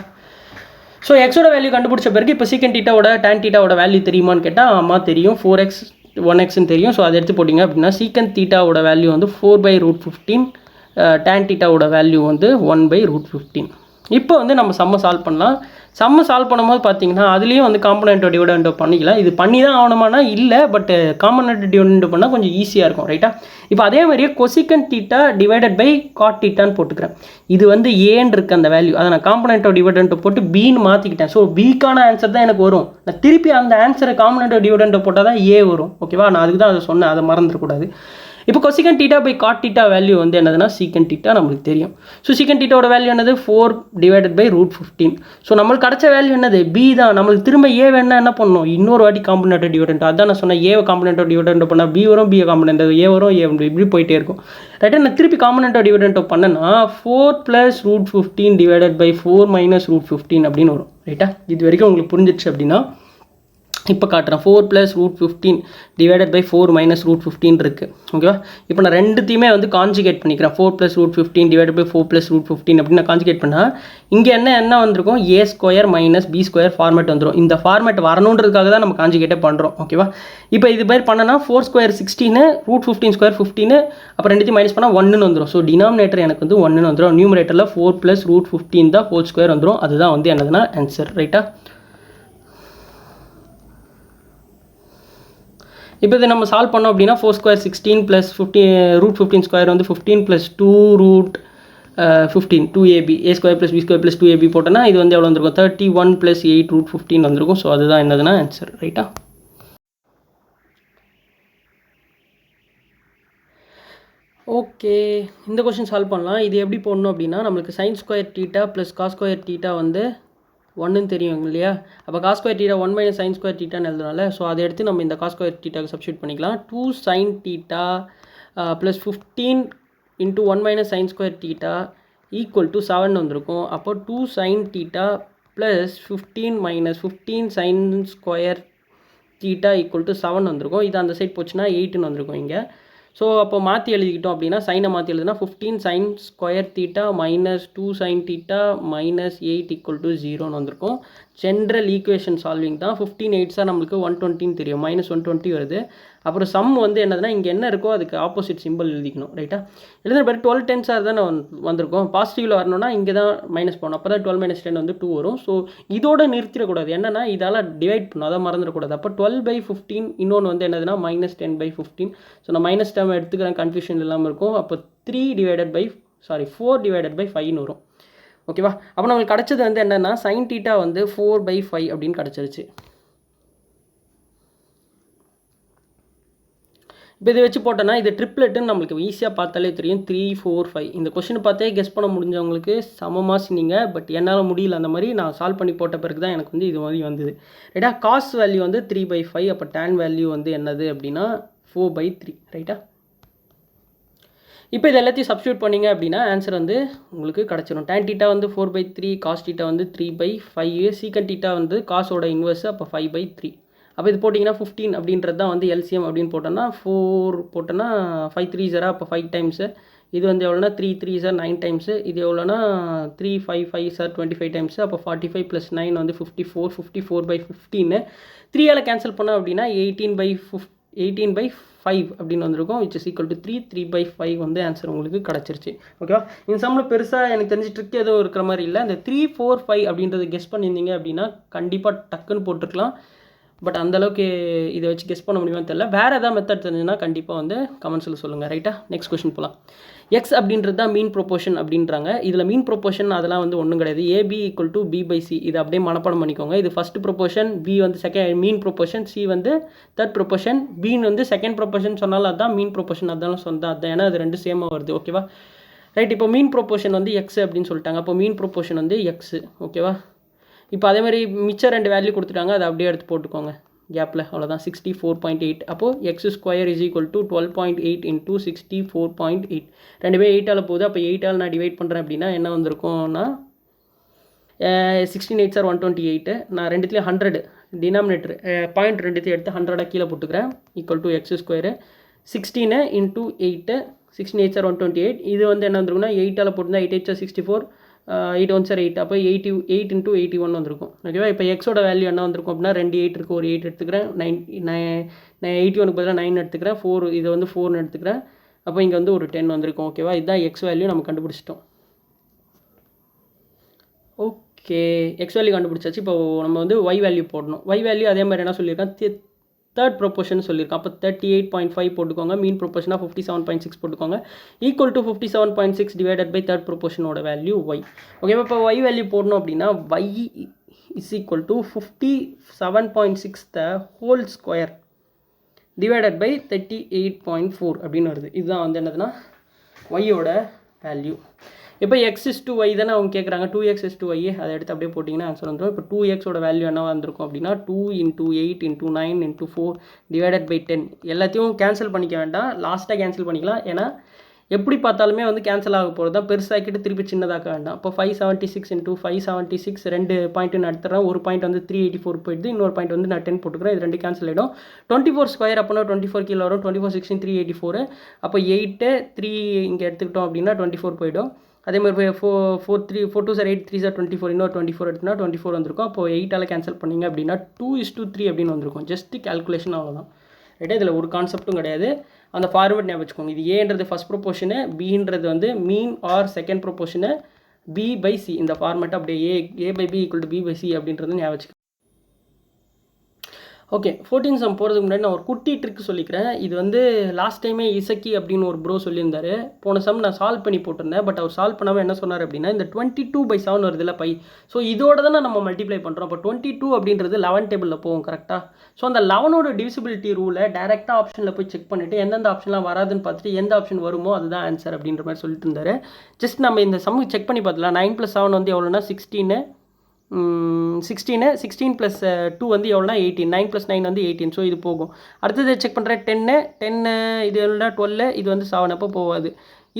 ஸோ எக்ஸோட வேல்யூ கண்டுபிடிச்ச பிறகு இப்போ சீக்கண்ட் தீட்டாவோட tan தீட்டாவோட வேல்யூ தெரியுமான்னு கேட்டால் ஆமாம் தெரியும், 4x 1xன்னு தெரியும். ஸோ அதை எடுத்து போட்டிங்க அப்படின்னா சீக்கண்ட் தீட்டாவோட வேல்யூ வந்து 4/√15, tan தீட்டாவோட வேல்யூ வந்து 1/√15. இப்போ வந்து நம்ம சம்மை சால்வ் பண்ணலாம். சம்மை சால்வ் பண்ணும்போது பார்த்தீங்கன்னா அதுலேயும் வந்து காம்பனெண்ட் டிவைடண்ட் பண்ணிக்கலாம். இது பண்ணி தான் ஆகணுமானா இல்லை, பட் காம்பனெண்ட் டிவைடண்ட் பண்ணால் கொஞ்சம் ஈஸியாக இருக்கும். ரைட்டா? இப்போ அதே மாதிரியே cosecant theta divided by cot தீட்டான்னு போட்டுக்கிறேன். இது வந்து ஏன்னு இருக்குது அந்த வேல்யூ, அதை நான் காம்பனெண்ட் டிவைடண்ட் போட்டு பின்னு மாற்றிக்கிட்டேன். ஸோ பிக்கான ஆன்சர் தான் எனக்கு வரும். நான் திருப்பி அந்த ஆன்சரை காம்பனெண்ட் டிவைடண்ட் போட்டால் தான் ஏ வரும். ஓகேவா? நான் அதுக்கு தான் அதை சொன்னேன், அதை மறந்துடக்கூடாது. இப்போ cosecant theta by cot theta value வந்து என்னதுன்னா சீக்கண்ட் தீட்டா நம்மளுக்கு தெரியும். ஸோ சீக்கண்ட் தீட்டாவோட வேல்யூ என்னது? 4/√15. ஸோ நம்மளுக்கு கிடச்ச வேல்யூ என்னது? பி தான். நம்மளுக்கு திரும்ப ஏ வேணா என்ன பண்ணணும்? இன்னொரு வாட்டி காம்பனெண்ட் டிவைடண்ட். அதான் நான் சொன்னேன், ஏ காம்பனெண்ட் டிவைடண்ட் பண்ணால் பி வரும், பி காம்பனெண்ட் ஏ வரும், ஏ இப்படி போயிட்டே இருக்கும். ரைட்டாக? நான் திருப்பி காம்பனெண்ட் டிவைடண்ட் பண்ணேன்னா 4 + √15 டிவைடட் பை 4 - √15 அப்படின்னு வரும். ரைட்டா? இது வரைக்கும் உங்களுக்கு புரிஞ்சிடுச்சு அப்படின்னா இப்போ காட்டுறேன். 4 + √15 டிவைடட் பை 4 - √15 இருக்குது. ஓகேவா? இப்போ நான் ரெண்டுத்தையுமே வந்து கான்ஜுகேட் பண்ணிக்கிறேன். 4 + √15 டிவைடட் பை 4 + √15 அப்படின்னு நான் கான்ஜுகேட் பண்ணால் இங்கே என்ன வந்திருக்கும்? a² - b² ஃபார்மேட் வந்துடும். இந்த ஃபார்மேட் வரணுன்றதுக்காக தான் நம்ம கான்ஜுகேட்டே பண்ணுறோம். ஓகேவா? இப்போ இது மாதிரி பண்ணனா 4² 16, √15² 15, அப்புறம் ரெண்டுத்தையும் மைனஸ் பண்ணால் 1ன்னு வந்துடும். ஸோ டினாமினேட்டர் எனக்கு வந்து 1ன்னு வந்துடும். நியூமரேட்டரில் 4 + √15 தான் ² வந்துடும். அதுதான் வந்து என்னதுன்னா ஆன்சர். ரைட்டா? இப்போ இதை நம்ம சால்வ் பண்ணோம் அப்படின்னா 4² 16 + √15² வந்து 15 + 2√15 2ab, a² + b² + 2ab போட்டோன்னா இது வந்து எவ்வளோ வந்திருக்கும்? 31 + 8√15 வந்திருக்கும். ஸோ அதுதான் என்னதுன்னா ஆன்சர். ரைட்டா? ஓகே, இந்த கொஸ்டின் சால்வ் பண்ணலாம். இது எப்படி போடணும் அப்படின்னா நம்மளுக்கு sin² தீட்டா + cos² தீட்டா வந்து 1ன்னு தெரியும் இல்லையா? அப்போ cos² தீட்டா 1 - sin² தீட்டான்னு எழுதுனால ஸோ அதை எடுத்து நம்ம இந்த cos² தீட்டாக்கு சப்ஸ்டியூட் பண்ணிக்கலாம். 2 sin தீட்டா + 15 × 1 - sin² தீட்டா = 7 வந்திருக்கும். அப்போ 2 sin தீட்டா + 15 - 15 sin² தீட்டா = 7 வந்திருக்கும். இது அந்த சைட் போச்சுன்னா 8ன்னு வந்திருக்கும் இங்கே. ஸோ அப்போ மாற்றி எழுதிக்கிட்டோம் அப்படின்னா சைனை மாற்றி எழுதுனா 15 sin² தீட்டா - 2 sin தீட்டா - 8 = 0ன்னு வந்திருக்கும். ஜென்ரல் ஈக்குவேஷன் சால்விங் தான். 15 8s நம்மளுக்கு 120ன்னு தெரியும், -120 வருது. அப்புறம் சம் வந்து என்னதுன்னா இங்கே என்ன இருக்கோ அதுக்கு ஆப்போசிட் சிம்பிள் எழுதிக்கணும். ரைட்டா? எழுதுன பிறகு 12 10s தானே வந்திருக்கும். பாசிட்டிவில் வரணும்னா இங்கே தான் மைனஸ் பண்ணணும். அப்போ தான் 12 - 10 வந்து 2 வரும். ஸோ இதோட நிறுத்திடக்கூடாது. என்னன்னா இதால் டிவைட் பண்ணணும், அதை மறந்துடக்கூடாது. அப்போ 12/15 இன்னொன்று வந்து என்னதுன்னா -10/15. ஸோ நான் மைனஸ் டேர்ம் எடுத்துக்கிறேன், கன்ஃபியூஷன் இல்லாமல் இருக்கும். அப்போ 4 / 5ன்னு வரும். ஓகேவா. அப்போ நம்மளுக்கு கிடச்சது வந்து என்னென்னா sin θ வந்து 4/5 அப்படின்னு கிடச்சிருச்சு. இப்போ இதை வச்சு போட்டோன்னா இது ட்ரிப்லெட்டுன்னு நம்மளுக்கு ஈஸியாக பார்த்தாலே தெரியும். 3, 4, 5 இந்த கொஷின் பார்த்தே கெஸ் பண்ண முடிஞ்சவங்களுக்கு சமமாக சொன்னீங்க. பட் என்னால் முடியல. அந்த மாதிரி நான் சால்வ் பண்ணி போட்ட பிறகு தான் எனக்கு வந்து இது மாதிரி வந்தது. ரைட்டா. காஸ் வேல்யூ வந்து 3/5. அப்போ டேன் வேல்யூ வந்து என்னது அப்படின்னா 4/3. ரைட்டா. இப்போ இது எல்லாத்தையும் சப்ஸ்டியூட் பண்ணிங்க அப்படின்னா ஆன்சர் வந்து உங்களுக்கு கிடச்சிரும். டேன் θ வந்து 4/3, காஸ் θ வந்து 3/5, சீக்கன் θ வந்து காசோட இன்வர்ஸ், அப்போ 5/3. அப்போ இது போட்டிங்கன்னா 15 அப்படின்றது தான் வந்து எல்சிஎம் அப்படின்னு போட்டோன்னா 4 போட்டோன்னா 5 3s அப்போ 5 டைம்ஸு. இது வந்து எவ்வளோனா 3 3s 9 டைம்ஸு. இது எவ்வளோனா 3 5 5s 25 டைம்ஸு. அப்போ 45 + 9 வந்து 54. 54/15 3ஆல் கேன்சல் பண்ணோம் அப்படின்னா 18/5 அப்படின்னு வந்திருக்கும். which is equal to 3. 3/5 வந்து ஆன்சர் உங்களுக்கு கிடச்சிருச்சு. ஓகேவா. இந்த சம்மில் பெருசாக எனக்கு தெரிஞ்சு ட்ரிக் எதுவும் இருக்கிற மாதிரி இல்லை. இந்த 3 4 5 அப்படின்றத கெஸ் பண்ணியிருந்தீங்க அப்படின்னா கண்டிப்பாக டக்குன்னு போட்டிருக்கலாம். பட் அந்தளவுக்கு இதை வச்சு கெஸ் பண்ண முடியுமான்னு தெரியல. வேறு ஏதாவது மெத்தட் தெரிஞ்சுன்னா கண்டிப்பாக வந்து கமெண்ட்ஸில் சொல்லுங்கள். ரைட்டா. நெக்ஸ்ட் கொஸ்டின் போகலாம். எக்ஸ் அப்படின்றது தான் மீன் ப்ரொபோர்ஷன் அப்படின்றாங்க. இதில் மீன் ப்ரொபோர்ஷன் அதெல்லாம் வந்து ஒன்றும் கிடையாது. AB = B/C. இது அப்படியே மனப்பாடம் பண்ணிக்கோங்க. இது ஃபஸ்ட் ப்ரொபோர்ஷன், B வந்து செகண்ட் மீன் ப்ரொபோர்ஷன், C வந்து தேர்ட் ப்ரொபோர்ஷன், B வந்து செகண்ட் ப்ரொபோர்ஷன் சொன்னாலும் அதுதான் மீன் ப்ரொபோர்ஷன் அதான் சொந்தம் அதுதான். ஏன்னா அது ரெண்டு சேமாக வருது. ஓகேவா. ரைட். இப்போ மீன் ப்ரொபோர்ஷன் வந்து எக்ஸ் அப்படின்னு சொல்லிட்டாங்க. அப்போ மீன் ப்ரொபோர்ஷன் வந்து எக்ஸு. ஓகேவா. இப்போ அதேமாதிரி மிச்சம் 2 வேல்யூ கொடுத்துட்டாங்க. அதை அப்படியே எடுத்து போட்டுக்கோங்க கேப்பில். அவ்வளோதான். 64.8. அப்போது x² = 12.8 × 64.8. ரெண்டுமே 8ஆல் போகுது. அப்போ 8ஆல் நான் டிவைட் பண்ணுறேன் அப்படின்னா என்ன வந்திருக்கும்னா 16 8s 128. நான் ரெண்டுத்துலேயும் 100 டினாமினேட்டர் பாயிண்ட் ரெண்டுத்தையும் எடுத்து 100 கீழே போட்டுக்கிறேன். = x². 16 × 8 16 8s 128. இது வந்து என்ன வந்திருக்குன்னா 8ஆல் போட்டுருந்தா 8 8s 64, 8 1s 8. அப்போ 8 × 81 வந்திருக்கும். ஓகேவா. இப்போ எக்ஸோட வேல்யூ என்ன வந்திருக்கும் அப்படின்னா 2 8 இருக்குது. ஒரு 8 எடுத்துக்கிறேன். 81க்கு பதிலாக 9 எடுத்துக்கிறேன். 4 இது வந்து 4ன்னு எடுத்துக்கிறேன். அப்போ இங்கே வந்து ஒரு 10 வந்திருக்கும். ஓகேவா. இதுதான் எக்ஸ் வேல்யூ நம்ம கண்டுபிடிச்சிட்டோம். ஓகே. எக்ஸ் வேல்யூ கண்டுபிடிச்சாச்சு. இப்போ நம்ம வந்து ஒய் வேல்யூ போடணும். ஒய் வேல்யூ அதே மாதிரி என்ன சொல்லியிருக்கேன், தேர்ட் ப்ரொபோர்ஷன் சொல்லியிருக்கோம். அப்போ 38.5 போட்டுக்கோங்க. மீன் ப்ரொபோர்ஷனாக 57.6 போட்டுக்கோங்க. = 57.6 டிவைடட் பை தேர்ட் ப்ரொபோர்ஷனோட வேல்யூ ஒய். ஓகேவா. இப்போ ஒய் வேல்யூ போடணும் அப்படின்னா y = 57.6 the whole square divided by 38.4 அப்படின்னு வருது. இதுதான் வந்து என்னதுன்னா ஒய்யோட வேல்யூ. இப்போ x/y தானே அவங்க கேட்குறாங்க. 2x/y அதை எடுத்து அப்படியே போட்டிங்கன்னா ஆன்சர் வந்துடும். இப்போ 2xோட வேல்யூ என்ன வந்திருக்கும் அப்படின்னா 2 × 8 × 9 × 4 டிவைடட் பை 10. எல்லாத்தையும் கேன்சல் பண்ணிக்க வேண்டாம். லாஸ்ட்டாக கேன்சல் பண்ணிக்கலாம். ஏன்னா எப்படி பார்த்தாலுமே வந்து கேன்சல் ஆக போகிறது தான். பெருசாக்கிட்டு திருப்பி சின்னதாக்க வேண்டாம். இப்போ 576 × 576 2 பாயிண்ட் நான் எடுத்துறேன். ஒரு பாயிண்ட் வந்து 384 போயிடுது. இன்னொரு பாயிண்ட் வந்து நான் 10 போட்டுக்கிறேன். இது 2 கேன்சல் ஆகிடும். 24² அப்போனா 24 கீழே வரும். 24 16 384. அப்போ 8 3 இங்கே எடுத்துக்கிட்டோம் அப்படின்னா 24 போயிடும். அதே மாதிரி 4 2s 8 3s 24. இன்னொரு 24 எடுத்துனா 24 வந்திருக்கும். அப்போ 8ஆல் கேன்சல் பண்ணிங்க அப்படின்னா 2:3 அப்படின்னு வந்திருக்கும். ஜஸ்ட் கேல்குலேஷன் அவ்வளோதான். ரைட்டா. இதில் ஒரு கான்செப்ட்டும் கிடையாது. அந்த ஃபார்மேட் ஞாபகம் வச்சுக்கோங்க. இது ஏன்றது ஃபஸ்ட் ப்ரொபோர்ஷனு, பின்றது வந்து மீன் ஆர் செகண்ட் ப்ரொபோர்ஷனு, B/C இந்த ஃபார்மேட்டை அப்படியே A/B = B/C அப்படின்றது ஞாபகம் வச்சுக்கோங்க. ஓகே. 14 சம் போகிறதுக்கு முன்னாடி நான் ஒரு குட்டி ட்ரிக் சொல்லிக்கிறேன். இது வந்து லாஸ்ட் டைமே இசக்கி அப்படின்னு ஒரு ப்ரோ சொல்லியிருந்தார். போன சம் நான் சால்வ் பண்ணி போட்டிருந்தேன். பட் அவர் சால்வ் பண்ணாமல் என்ன சொன்னார் அப்படின்னா இந்த 22/7 வருதுல்ல பை. ஸோ இதோட தானே நம்ம மல்டிப்ளை பண்ணுறோம். அப்போ 22 அப்படின்றது 11 டேபிளில் போகும் கரெக்டாக. ஸோ அந்த 11ஓட டிவிசிபிலிட்டி ரூலை டேரெக்டாக ஆப்ஷனில் போய் செக் பண்ணிவிட்டு எந்தெந்த ஆப்ஷன்லாம் வராதுன்னு பார்த்துட்டு எந்த ஆப்ஷன் வருமோ அதுதான் ஆன்சர் அப்படின்ற மாதிரி சொல்லிட்டு இருந்தார். ஜஸ்ட் நம்ம இந்த சம் செக் பண்ணி பார்த்துலாம். 9 + 7 வந்து எவ்வளோனா 16. 16 + 2 வந்து எவ்வளோனா 18. 9 + 9 வந்து 18. ஸோ இது போகும். அடுத்தது செக் பண்ணுறேன் 10 இது எவ்வளோனா 12. இது வந்து 7. அப்போ போகாது.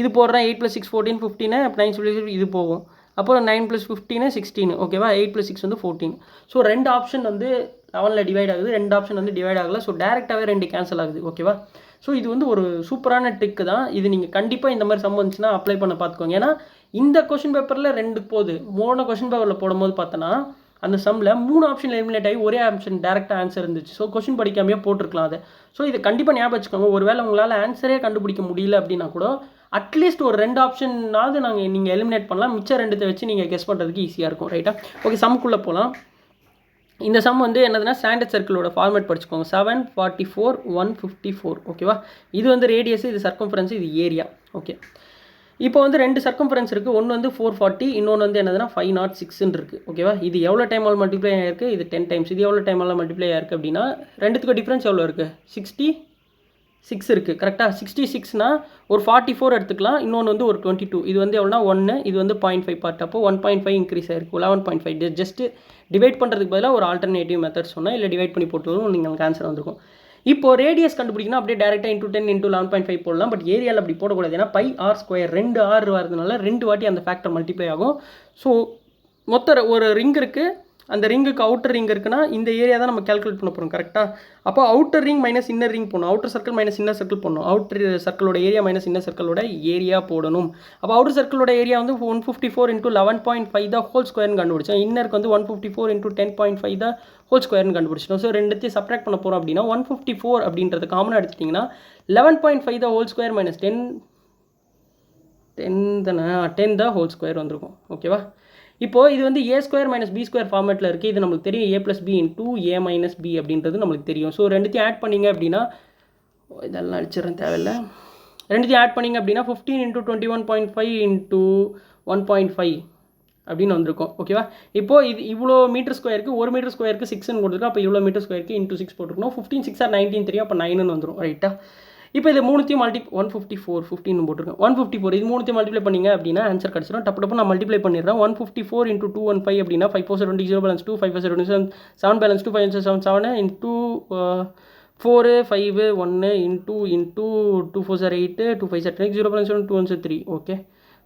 இது போடுறேன் 8 + 6 14 15. 9 சொல்லி இது போகும். அப்புறம் 9 + 15 16. ஓகேவா. 8 + 6 வந்து 14. ஸோ 2 ஆப்ஷன் வந்து 11ல் டிவைட் ஆகுது. 2 ஆப்ஷன் வந்து டிவைட் ஆகலை. ஸோ டேரெக்டாகவே 2 கேன்சல் ஆகுது. ஓகேவா. ஸோ இது வந்து ஒரு சூப்பரான ட்ரிக்கு தான். இது நீங்கள் கண்டிப்பாக இந்த மாதிரி சம் வந்துச்சுன்னா அப்ளை பண்ண பார்த்துக்கோங்க. ஏன்னா இந்த கொஷின் பேப்பரில் 2 போகுது. 3 கொஷின் பேப்பரில் போடும்போது பார்த்தோன்னா அந்த சம்மில் 3 ஆப்ஷன் எலிமினேட் ஆகி ஒரே ஆப்ஷன் டேரெக்டாக ஆன்சர் இருந்துச்சு. ஸோ கொஷின் படிக்காமையே போட்டிருக்கலாம் அதை. ஸோ இதை கண்டிப்பாக ஞாபகம் வச்சுக்கோங்க. ஒருவேளை உங்களால் ஆன்சரே கண்டுபிடிக்க முடியல அப்படின்னா கூட அட்லீஸ்ட் ஒரு 2 ஆப்ஷனாவது நீங்கள் எலிமினேட் பண்ணலாம். மிச்சம் 2 வச்சு நீங்கள் கெஸ் பண்ணுறதுக்கு ஈஸியாக இருக்கும். ரைட்டா. ஓகே. சம்முக்குள்ளே போகலாம். இந்த சம் வந்து என்னதுன்னா ஸ்டாண்டர்ட் சர்க்கிளோட ஃபார்மேட் படிச்சுக்கோங்க. 7 44 154. ஓகேவா. இது வந்து ரேடியஸ், இது சர்க்கம்ஃபரன்ஸ், இது ஏரியா. ஓகே. இப்போ வந்து 2 சர்க்கம்ஃபரன்ஸ் இருக்குது. ஒன்று வந்து 440, இன்னொன்று வந்து என்னதுன்னா 506 இருக்குது. ஓகேவா? இது எவ்வளோ டைமால் மல்டிப்ளை ஆகிருக்கு? இது 10 டைம்ஸ். இது எவ்வளோ டைமால் மல்டிப்ளை ஆகிருக்கு அப்படின்னா ரெண்டுத்துக்கு டிஃப்ரென்ஸ் எவ்வளோ இருக்குது? 66 இருக்குது. கரெக்டாக? 66னா ஒரு 44 எடுத்துக்கலாம், இன்னொன்று வந்து ஒரு 22. இது வந்து எவ்வளோனா 1, இது வந்து 0.5 பார்ட். அப்போ 1.5 இன்க்ரீஸ் ஆகிருக்கு. 11.5. ஜஸ்ட்டு டிவைட் பண்ணுறதுக்கு பதிலாக ஒரு ஆல்டர்னேட்டிவ் மெத்தட் சொன்னால், இல்லை டிவைட் பண்ணி போட்டுருவோம், நீங்கள் ஆன்சர் வந்துருக்கும். இப்போ ரேடியஸ் கண்டுபிடிக்கணும், அப்படியே டேரெக்டாக இன்டூ 10 இன்டூ 11.5 போடலாம். பட் ஏரியாவில் அப்படி போடக்கூடாது. ஏன்னா பை ஆர் ஸ்கொயர் 2 ஆர் வரதுனால 2 வாட்டி அந்த ஃபேக்டர் மல்டிப்ளை ஆகும். ஸோ மொத்த ஒரு ரிங் இருக்குது, அந்த ரிங்குக்கு அவுட்டர் ரிங் இருக்குன்னா இந்த ஏரியா தான் நம்ம கேல்குலேட் பண்ண போகிறோம். கரெக்டாக? அப்போ outer ring minus inner ring போடணும். Outer circle minus inner circle போடணும். அவுட்டர் சர்க்கிளோட ஏரியா மைனஸ் இன்னர் சர்க்கிளோட ஏரியா போடணும். அப்போ அவுட்டர் சர்க்கிளோட ஏரியா வந்து 154 இன்டூ 11.5 தான் ஹோல் ஸ்கொயர்னு கண்டுபிடிச்சோம். இன்னருக்கு வந்து 154 இன்டூ 10.5 தான் ஹோல் ஸ்கொயர்னு கண்டுபிடிச்சிட்டோம். ஸோ ரெண்டுத்தையும் சப்ராக்ட் பண்ண போகிறோம் அப்படின்னா 154 அப்படின்றது காமனாக எடுத்துட்டிங்கன்னா 11.5 தான் ஹோல் ஸ்கொயர் மைனஸ் 10 தானே, 10 தான் ஹோல் ஸ்கொயர் வந்திருக்கும். ஓகேவா? இப்போது இது வந்து ஏ ஸ்கொயர் மைனஸ் பி ஸ்கொயர் ஃபார்மேட்டில் இருக்குது. இது நம்மளுக்கு தெரியும், ஏ plus B into A minus B அப்படின்றது நம்மளுக்கு தெரியும். ஸோ ரெண்டுத்தையும் ஆட் பண்ணிங்க அப்படின்னா, இதெல்லாம் அடிச்சிடறேன் தேவையில்லை, ரெண்டுத்தையும் ஆட் பண்ணிங்க அப்படின்னா 15 இன்டூ 21.5 இன்டூ 1.5 அப்படின்னு வந்திருக்கும். ஓகேவா? இப்போது இது இவ்வளோ மீட்டர் ஸ்கொயருக்கு, 1 மீட்டர் ஸ்கொயருக்கு 6ன்னு கொடுத்துருக்கோம். அப்போ இவ்வளோ மீட்டர் ஸ்கொயருக்கு இன்டூ 6 போட்டுருக்கணும். 15 6 ஆர் 19 தெரியும், அப்போ 9ன்னு வந்துடும். ரைட்டா? இப்போ இது மூணுத்தையும் 154 15 போட்டிருக்கேன். 154 இது மூணுத்தையும் மல்டிப்ளை பண்ணிங்க அப்படின்னா ஆன்சர் கிடச்சிடும். டப்பு நான் மல்டிப்ளை பண்ணிடுறேன். 154 இன்டூ 215 அப்படின்னா 5 4 20 0 balance 2 5 4 27 7 balance 2 5 7 7 into 4 5 1 into 2 4 8 2 5 7 0 balance 1 2 1 3. Okay,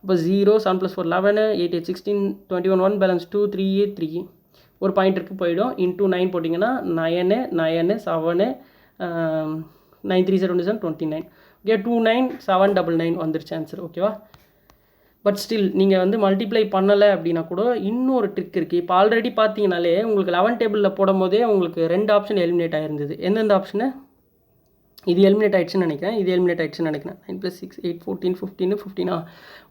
இப்போ 0 7 + 4 11 8 8 16 21 1 பேலன்ஸ் 2 3 3 ஒரு பாயிண்ட் இருக்குது போயிடும். இன்டூ 9 போட்டிங்கன்னா 9 9 7 9 3 27 29. ஓகே, 29799 வந்துருச்சு ஆன்சர். ஓகேவா? பட் ஸ்டில் நீங்கள் வந்து மல்டிப்ளை பண்ணலை அப்படின்னா கூட இன்னொரு ட்ரிக் இருக்குது. இப்போ ஆல்ரெடி பார்த்தீங்கனாலே உங்களுக்கு 11 டேபிளில் போடும் போதே உங்களுக்கு 2 ஆப்ஷன் எலிமினேட் ஆகிருந்தது. எந்தெந்த ஆப்ஷனு? இது எலிமினேட் ஆகிடுச்சுன்னு நினைக்கிறேன், இது எலிமினேட் ஆகிடுச்சுன்னு நினைக்கிறேன். 9 + 6 8 14 15 15.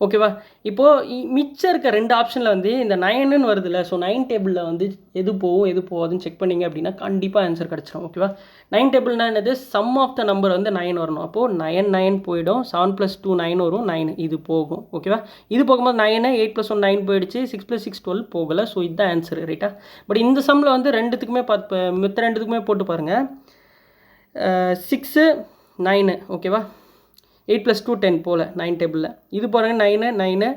ஓகேவா? இப்போது மிச்சம் இருக்க 2 ஆப்ஷனில் வந்து இந்த 9ன்னு வருதுல்ல, ஸோ 9 டேபிளில் வந்து எது போகும் எது போகாதுன்னு செக் பண்ணிங்க அப்படின்னா கண்டிப்பாக ஆன்சர் கிடச்சிடும். ஓகேவா? 9 டேபிள்னா என்னது? சம் ஆஃப் த நம்பர் வந்து 9 வரணும். அப்போது 9 9 போயிடும். 7 + 2 9 வரும், 9 இது போகும். ஓகேவா? இது போகும்போது 9 8 + 1 9 போயிடுச்சு, 6 + 6 12 போகலை. ஸோ இதுதான் ஆன்சர். ரைட்டா? பட் இந்த சம்மில் வந்து ரெண்டுத்துக்குமே மித்த ரெண்டுத்துக்குமே போட்டு பாருங்கள். 6 9. ஓகேவா? 8 + 2 10 போல் 9 டேபிளில். இது பாருங்கள் 9 9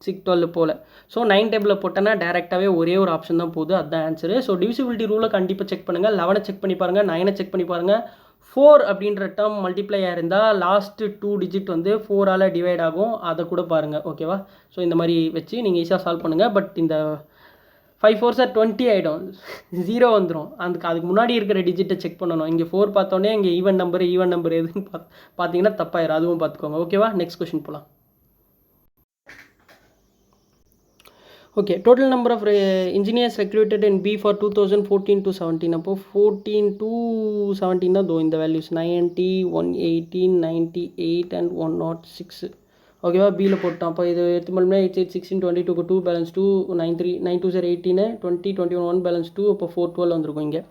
6 12 போல். ஸோ 9 டேபிளில் போட்டோன்னா டேரெக்டாகவே ஒரே ஒரு ஆப்ஷன் தான் போகுது, அதுதான் ஆன்சரு. ஸோ டிவிசிபிலிட்டி ரூலை கண்டிப்பாக செக் பண்ணுங்கள். 11 செக் பண்ணி பாருங்கள், 9 செக் பண்ணி பாருங்கள். 4 அப்படின்ற டேர்ம் மல்டிப்ளை ஆயிருந்தால் லாஸ்ட்டு 2 டிஜிட் வந்து 4ஆல் டிவைட் ஆகும், அதை கூட பாருங்கள். ஓகேவா? ஸோ இந்த மாதிரி வச்சு நீங்கள் ஈஸியாக சால்வ் பண்ணுங்கள். பட் இந்த 5 4 20 ஆகிடும், 0 வந்துடும். அதுக்கு முன்னாடி இருக்கிற டிஜிட்டை செக் பண்ணணும். இங்கே 4 பார்த்தோன்னே இங்கே ஈவன் நம்பர் எதுன்னு பார்த்தீங்கன்னா தப்பாயிரும், அதுவும் பார்த்துக்கோங்க. ஓகேவா? நெக்ஸ்ட் கொஸ்டின் போகலாம். Okay, total number of engineers recruited in B for 2014 to 17. அப்போது 14 to 17 தான் தோ இந்த வேல்யூஸ் 90 118 98 and 106. ஓகேவா? பியில் போட்டோம். அப்போ இது எடுத்து பண்ணோம்னா 8 8 16 22 2 பேலன்ஸ் 2 9 3 9 2 0 18 20 21 1 பேலன்ஸ் 2. அப்போ 4 12 வந்திருக்கும் இங்கே.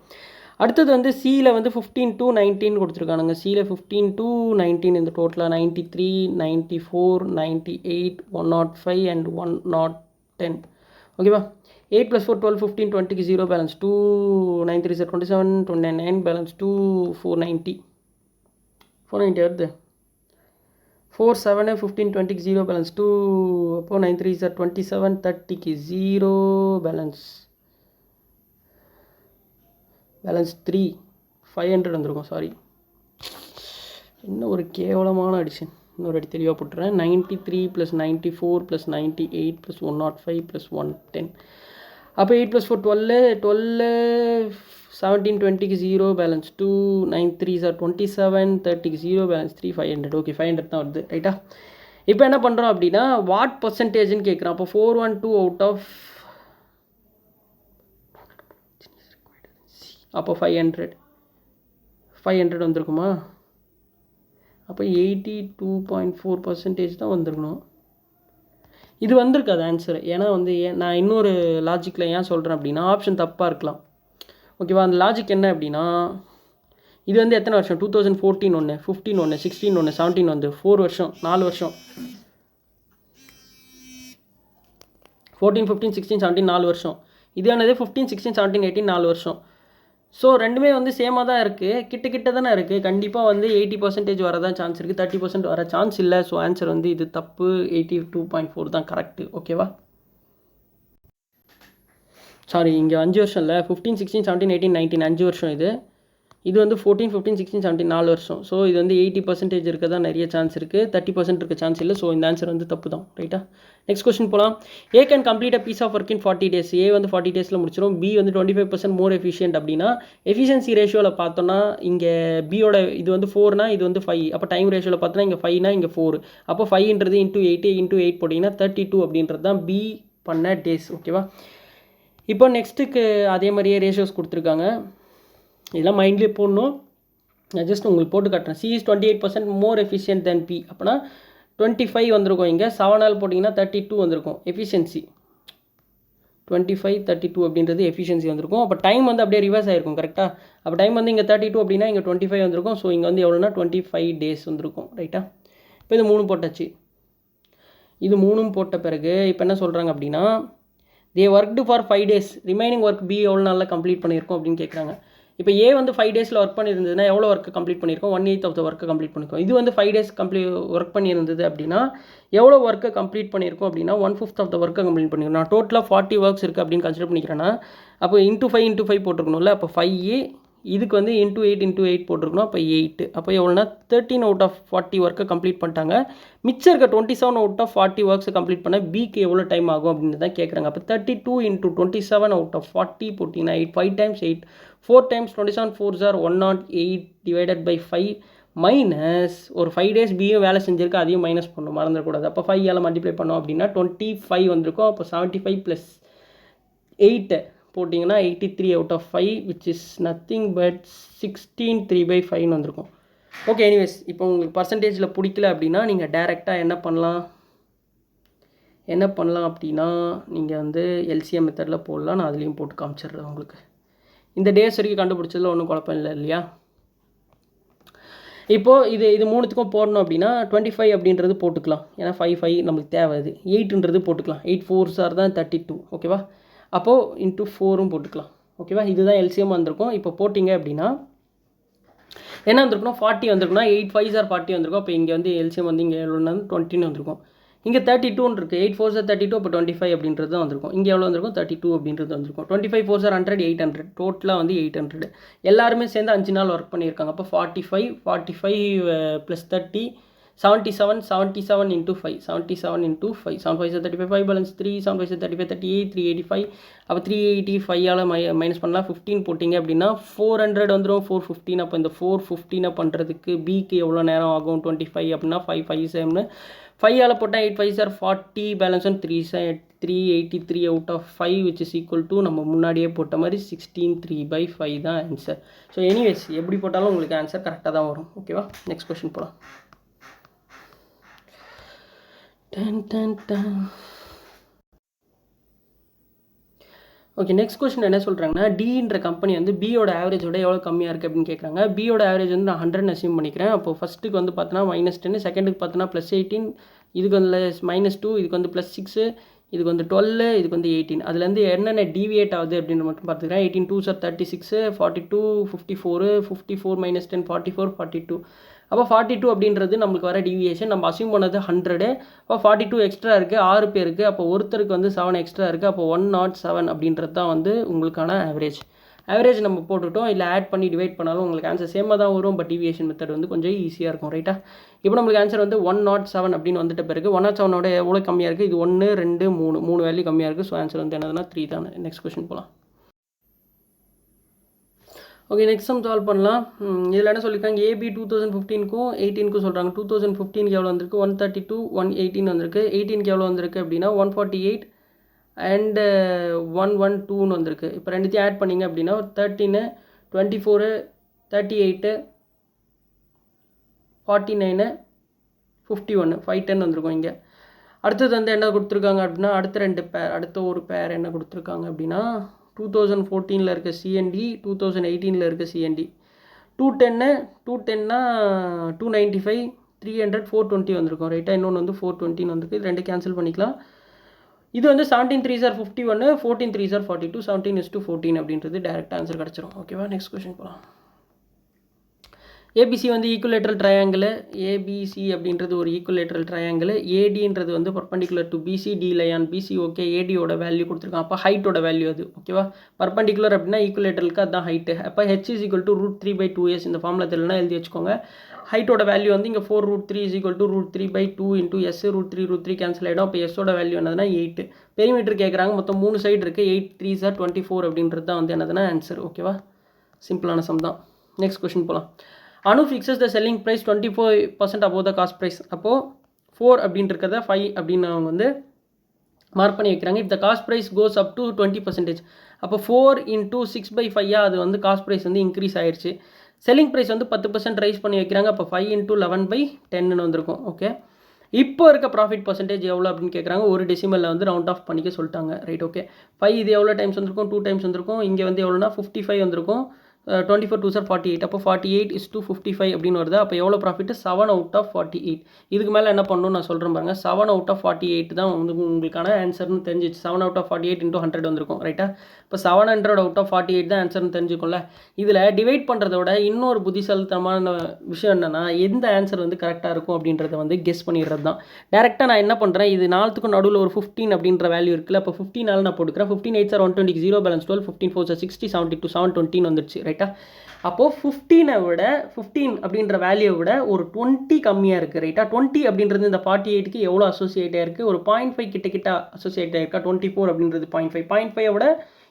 அடுத்தது வந்து சியில் வந்து 15 to 19 கொடுத்துருக்கானுங்க. சியில் 15 to 19 இந்த டோட்டலாக 93 94 98 105 and 110. ஓகேவா? 8 + 4 12 15 20க்கு 0 பேலன்ஸ் 2 9 3 27 29 பேலன்ஸ் 2 490 வருது. 4 7 15 20க்கு 0 பேலன்ஸ் 2. அப்போது 9 3 27 30க்கு 0 பேலன்ஸ் 3 500 வந்துருக்கும். சாரி, இன்னும் ஒரு கேவலமான அடிஷன். இன்னொரு அடி தெளிவாக போட்டுறேன். 93 + 94 + 98 + 105 + 110. அப்போ 8 + 4 12 17 20க்கு 0 பேலன்ஸ் 2 9 3 27 30க்கு 0 பேலன்ஸ் 3 500. ஓகே, 500 தான் வருது. ரைட்டா? இப்போ என்ன பண்ணுறோம் அப்படின்னா வாட் பர்சன்டேஜ்னு கேட்குறோம். அப்போ 412 அவுட் ஆஃப் அப்போ 500 வந்திருக்குமா? அப்போ 82.4% தான் வந்திருக்கணும். இது வந்திருக்காது ஆன்சர். ஏன்னா வந்து நான் இன்னொரு லாஜிக்கில் ஏன் சொல்கிறேன் அப்படின்னா ஆப்ஷன் தப்பாக இருக்கலாம். ஓகேவா? அந்த லாஜிக் என்ன அப்படின்னா இது வந்து எத்தனை வருஷம்? 2014 ஒன்று, 15 ஒன்று, 16 ஒன்று, 17 வந்து 4 வருஷம் 4 வருஷம். 14 15 16 17 4 வருஷம். இது என்னது 15 16 17 18 4 வருஷம். ஸோ ரெண்டுமே வந்து சேமாக தான் இருக்குது, கிட்ட தானே இருக்குது. கண்டிப்பாக வந்து 80% வரதான் சான்ஸ் இருக்குது, 30% வர சான்ஸ் இல்லை. ஸோ ஆன்சர் வந்து இது தப்பு. 82.4 தான் கரெக்டு. ஓகேவா? சாரி, இங்கே 5 வருஷம் இல்லை, 15 16 17 18 19 5 வருஷம். இது வந்து 14 15 16 17 4 வருஷம். ஸோ இது வந்து 80% இருக்க தான் நிறைய சான்ஸ் இருக்குது, 30% இருக்க சான்ஸ் இல்லை. ஸோ இந்த ஆன்சர் வந்து தப்பு தான். ரைட்டா? நெக்ஸ்ட் கொஸ்டின் போகலாம். A can complete a piece of work in 40 days. A வந்து 40 days முடிச்சிடும். பி வந்து 25% மோர் எஃபிஷியன்ட் அப்படின்னா எஃபிஷியன்சி ரேஷியோவில் பார்த்தோன்னா இங்கே பியோட இது வந்து 4னா இது வந்து 5. அப்போ டைம் ரேஷியோவில் பார்த்தோன்னா இங்கே 5னா இங்கே 4. அப்போ 5ன்றது இன்ட்டு 8 போட்டிங்கன்னா 32 அப்படின்றது தான் பி பண்ண டேஸ். ஓகேவா? இப்போ நெக்ஸ்ட்டுக்கு அதே மாதிரியே ரேஷியோஸ் கொடுத்துருக்காங்க, இதெல்லாம் மைண்ட்லேயே போடணும். நான் ஜஸ்ட் உங்களுக்கு போட்டு காட்டுறேன். C is 28% more efficient then B. அப்போனா 25 வந்திருக்கும். இங்கே 7 போட்டிங்கன்னா 32 வந்திருக்கும் எஃபிஷியன்சி. 25 32 அப்படின்றது எஃபிஷியன்சி வந்திருக்கும். அப்போ டைம் வந்து அப்படியே ரிவர்ஸ் ஆகிருக்கும். கரெக்டாக? அப்போ டைம் வந்து இங்கே 32 அப்படின்னா இங்கே 25 வந்திருக்கும். ஸோ இங்கே வந்து எவ்வளோனா 25 days வந்திருக்கும். ரைட்டா? இப்போ இது 3 போட்டாச்சு. இது 3 போட்ட பிறகு இப்போ என்ன சொல்கிறாங்க அப்படின்னா they worked for 5 days. Remaining work B எவ்வளோ நாளில் கம்ப்ளீட் பண்ணியிருக்கோம் அப்படின்னு கேட்குறாங்க. இப்போ ஏ வந்து 5 daysல ஒர்க் பண்ணியிருந்ததுன்னா எவ்வளோ ஒர்க்கு கம்ப்ளீட் பண்ணியிருக்கோம்? 1/8 ஆஃப் த ஒர்க்கை கம்ப்ளீட் பண்ணியிருக்கோம். இது வந்து 5 days ஒர்க் பண்ணியிருந்தது அப்படின்னா எவ்வளோ ஒர்க்கை கம்ப்ளீட் பண்ணியிருக்கோம் அப்படின்னா 1/5 ஆஃப் த ஒர்க்கை கம்ப்ளீட் பண்ணியிருக்கோம். நான் டோட்டலாக 40 ஒர்க்ஸ் இருக்குது அப்படின்னு கன்சிடர் பண்ணிக்கிறேன்னா அப்போ இன்ட்டு 5 போட்டிருக்கணும்ல. அப்போ 5 இதுக்கு வந்து இன்ட்டு 8 போட்டிருக்கணும். அப்போ 8. அப்போ எவ்வளோனா 13 out of 40 ஒர்க்கை கம்ப்ளீட் பண்ணிட்டாங்க. மிச்சம் இருக்க 27 out of 40 ஒர்க்ஸை கம்ப்ளீட் பண்ண பிக்கு எவ்வளோ டைம் ஆகும் அப்படின்னு தான் கேட்குறாங்க. அப்போ 32 into 27 out of 40 போட்டிங்கன்னா 8 5 times 8 4 times 27 4s are 108 divided by 5 minus ஒரு 5 days பியும் வேலை செஞ்சிருக்கு, அதையும் மைனஸ் பண்ணணும், மறந்துடக்கூடாது. அப்போ 5 மல்டிப்ளை பண்ணோம் அப்படின்னா 25 வந்திருக்கும். அப்போ 75 + 8 போட்டிங்கன்னா 83 out of 5 which is nothing but 16 3/5 வந்திருக்கும். ஓகே, எனிவேஸ் இப்போ உங்களுக்கு பர்சன்டேஜில் பிடிக்கல அப்படின்னா நீங்கள் டேரெக்டாக என்ன பண்ணலாம் அப்படின்னா நீங்கள் வந்து எல்சிஎம் மெத்தடில் போடலாம். நான் அதுலேயும் போட்டு காமிச்சிடுறேன் உங்களுக்கு. இந்த டேஸ் வரைக்கும் கண்டுபிடிச்சதில் ஒன்றும் குழப்பம் இல்லை இல்லையா? இப்போது இது 3த்துக்கும் போடணும் அப்படின்னா 25 அப்படின்றது போட்டுக்கலாம். ஏன்னா 5 நம்மளுக்கு தேவை. அது 8ன்றது போட்டுக்கலாம். 8 4s are தான் 32. ஓகேவா? அப்போது இன்ட்டு 4ம் போட்டுக்கலாம். ஓகேவா? இதுதான் எல்சிஎம் வந்திருக்கும். இப்போ போட்டிங்க அப்படின்னா என்ன வந்திருக்கணும்? 40 வந்திருக்குன்னா 8 5s are 40 வந்திருக்கும். அப்போ இங்கே வந்து எல்சிஎம் வந்து இங்கே எவ்வளோனா 20 வந்திருக்கும். இங்கே 32 இருக்குது. 8 4s are 32. அப்போ 25 அப்படின்றது தான் வந்திருக்கும். இங்கே எவ்வளோ வந்திருக்கும்? 32 அப்படின்றது வந்திருக்கும். 25 4s are 100 800. டோட்டலாக வந்து 800. எல்லாருமே சேர்ந்து 5 நாள் ஒர்க் பண்ணியிருக்காங்க. அப்போ 45 + 30 77 into 5 77 into 5 7 5 35 5 balance 3 7 5 35 38 385. அப்போ 385 மைனஸ் பண்ணலாம். 15 போட்டிங்க அப்படின்னா 400 வந்துடும். 415. அப்போ இந்த 415 பண்ணுறதுக்கு பிக்கு எவ்வளோ நேரம் ஆகும்? 25 அப்படின்னா 5 5 7 5 போட்டால் 8 5s are 40 balance one 383 out of 5 which is equal to நம்ம முன்னாடியே போட்ட மாதிரி 16 3/5 தான் ஆன்சர். ஸோ எனிவேஸ் எப்படி போட்டாலும் உங்களுக்கு ஆன்சர் கரெக்டாக தான் வரும். ஓகேவா? நெக்ஸ்ட் கொஸ்டின் போகலாம். ஓகே, நெக்ஸ்ட் கொஸ்டின் என்ன சொல்கிறாங்கன்னா டின்ற கம்பெனி வந்து பியோட ஆவரேஜோட எவ்வளோ கம்மியாக இருக்குது அப்படின்னு கேட்குறாங்க. பியோட ஆவரேஜ் வந்து நான் 100 அசியூம் பண்ணிக்கிறேன். அப்போ ஃபஸ்ட்டுக்கு வந்து பார்த்தோன்னா -10, செகண்டுக்கு பார்த்தோன்னா +18, இதுக்கு வந்து -2, இதுக்கு வந்து +6, இதுக்கு வந்து 12, இதுக்கு வந்து 18. அதுலேருந்து என்னென்ன டிவியேட் ஆகுது அப்படின்னு மட்டும் பார்த்துக்கிறேன். 18 2s are 36, 42 54 54 - 10 44 42. அப்போ 42 அப்படின்றது நம்மளுக்கு வர டிவியேஷன். நம்ம அசியூம் பண்ணது 100. அப்போ 42 எக்ஸ்ட்ரா இருக்குது, 6 பேருக்கு. அப்போ ஒருத்தருக்கு வந்து 7 எக்ஸ்ட்ரா இருக்குது. அப்போ 107 அப்படின்றது தான் வந்து உங்களுக்கான ஆவரேஜ் நம்ம போட்டுவிட்டோம். இல்லை ஆட் பண்ணி டிவைட் பண்ணாலும் உங்களுக்கு ஆன்சர் சேமாக தான் வரும். பட் டிவியேஷன் மெத்தட் வந்து கொஞ்சம் ஈஸியாக இருக்கும். ரைட்டா? இப்போ நம்மளுக்கு ஆன்சர் வந்து 107 அப்படின்னு வந்துட்ட பிறகு 107 எவ்வளோ கம்மியாக இருக்குது? இது 1 2 3 வேல்யூ கம்மியாக இருக்குது. ஸோ ஆன்சர் வந்து என்னதுன்னா 3 தான். நெக்ஸ்ட் கொஸ்டின் போகலாம். ஓகே, நெக்ஸ்ட் சம் சால்வ் பண்ணலாம். இதில் என்ன சொல்லியிருக்காங்க? ஏபி 2015க்கும் 18க்கும் சொல்கிறாங்க. 2015க்கு எவ்வளோ வந்திருக்கு? 132. 118 வந்திருக்கு. 18க்கு எவ்வளோ வந்திருக்கு அப்படின்னா 148 அண்டு 112 வந்திருக்கு. இப்போ ரெண்டுத்தையும் ஆட் பண்ணிங்க அப்படின்னா 13 24 38 49 51 510 வந்திருக்கும். இங்கே அடுத்தது வந்து என்ன கொடுத்துருக்காங்க அப்படின்னா அடுத்த ஒரு பேர் என்ன கொடுத்துருக்காங்க அப்படின்னா 2014 இருக்க சிஎன்டி 2018 இருக்க சிஎன்டி 210னா 295 300 420 வந்திருக்கும். ரைட்டாக? இன்னொன்று வந்து 420 வந்திருக்கு. இது ரெண்டு கேன்சல் பண்ணிக்கலாம். இது வந்து 17 3s are 51, 14 3s are 42, 17:14 அப்படின்றது டைரக்ட் ஆன்சர் கிடச்சிரும். ஓகேவா, நெக்ஸ்ட் கொஸ்டின் போகலாம். ஏபிசி வந்து ஈக்குவலேட்ரல் ட்ரையாங்கிள். ஏபிசி அப்படின்றது ஒரு ஈக்குவலேட்ரல் ட்ரையாங்கிள். ஏடின்றது வந்து perpendicular to BC, D line BC. Okay, ஏடியோட வேல்யூ கொடுத்துருக்கான். அப்போ ஹைட்டோட வேல்யூ அது. ஓகேவா, பர்பண்டிகுலர் அப்படின்னா ஈக்குவலேட்ரலுக்கு அதுதான் ஹைட்டு. அப்போ H is equal to √3/2s. இந்த ஃபார்மில் தெரியலனா எழுதி வச்சுக்கோங்க. ஹைட்டோட வேல்யூ வந்து இங்கே 4√3 is equal to √3/2 into S. √3 cancel ஆகிடும். அப்போ எஸ்ஸோட வேல்யூ என்னதுன்னா 8. பெரிமீட்டர் கேட்குறாங்க, மொத்தம் 3 சைடு இருக்குது. 8 3s are 24 அப்படின்றது தான் வந்து என்னதுன்னா ஆன்சர். ஓகேவா, சிம்பிளான சம் தான். நெக்ஸ்ட் கொஸ்டின் போகலாம். Anu fixes the selling price 24% above the cost price. அப்போது 4 அப்படின்னு இருக்கிறத 5 அப்படின்னு அவங்க வந்து மார்க் பண்ணி வைக்கிறாங்க. If the cost price goes up to 20%, அப்போ 4 × 6/5 அது வந்து காஸ்ட் ப்ரைஸ் வந்து இன்க்ரீஸ் ஆயிடுச்சு. செல்லிங் ப்ரைஸ் வந்து 10% ரைஸ் பண்ணி வைக்கிறாங்க. அப்போ 5 × 11/10 வந்திருக்கும். ஓகே, இப்போ இருக்க ப்ராஃபிட் பர்சன்டேஜ் எவ்வளோ அப்படின்னு கேட்குறாங்க. ஒரு டெசிமலில் வந்து ரவுண்ட் ஆஃப் பண்ணிக்க சொல்லிட்டாங்க. Right, okay. 5 இது எவ்வளோ டைம்ஸ் வந்திருக்கும்? 2 டைம்ஸ் வந்திருக்கும். இங்கே வந்து எவ்வளோனா 55 வந்திருக்கும். 24 2s are 48. அப்போ 48:55 அப்படின்னு வருது. அப்போ எவ்வளோ ப்ராஃபிட்? 7 out of 48. இதுக்கு மேலே என்ன பண்ணணும்னு நான் சொல்கிறேன் பாருங்க. 7 out of 48 தான் வந்து உங்களுக்கான ஆன்சர்னு தெரிஞ்சிச்சு. 7 out of 48 × 100 வந்திருக்கும். ரைட்டா, இப்போ 700 out of 48 தான் ஆன்சர்னு தெரிஞ்சுக்கோல. இதில் டிவைட் பண்ணுறத விட இன்னொரு புத்திசாலித்தனமான விஷயம் என்னென்னா, எந்த ஆன்சர் வந்து கரெக்டாக இருக்கும் அப்படின்றத வந்து கெஸ் பண்ணிடுறது தான். டேரெக்டாக நான் என்ன பண்ணுறேன், இது நாலுத்துக்கும் நடுவில் ஒரு 15 அப்படின்ற வேல்யூ இருக்குல்ல. அப்போ 15 நான் போட்டுக்கிறேன். 15 8s are 120, 0 balance 12, 15 4s are 60, 72 720 வந்துடுச்சு. ரைட்டா, அப்போது 15 அப்படின்ற வேல்யூவை விட ஒரு 20 கம்மியாக இருக்குது. ரைட்டா, 20 அப்படின்றது இந்த 48க்கு எவ்வளோ அசோசியேட் ஆயிருக்கு? ஒரு 0.5 கிட்ட அசோசியேட் ஆயிருக்கா? 24 அப்படின்றது 0.5 விட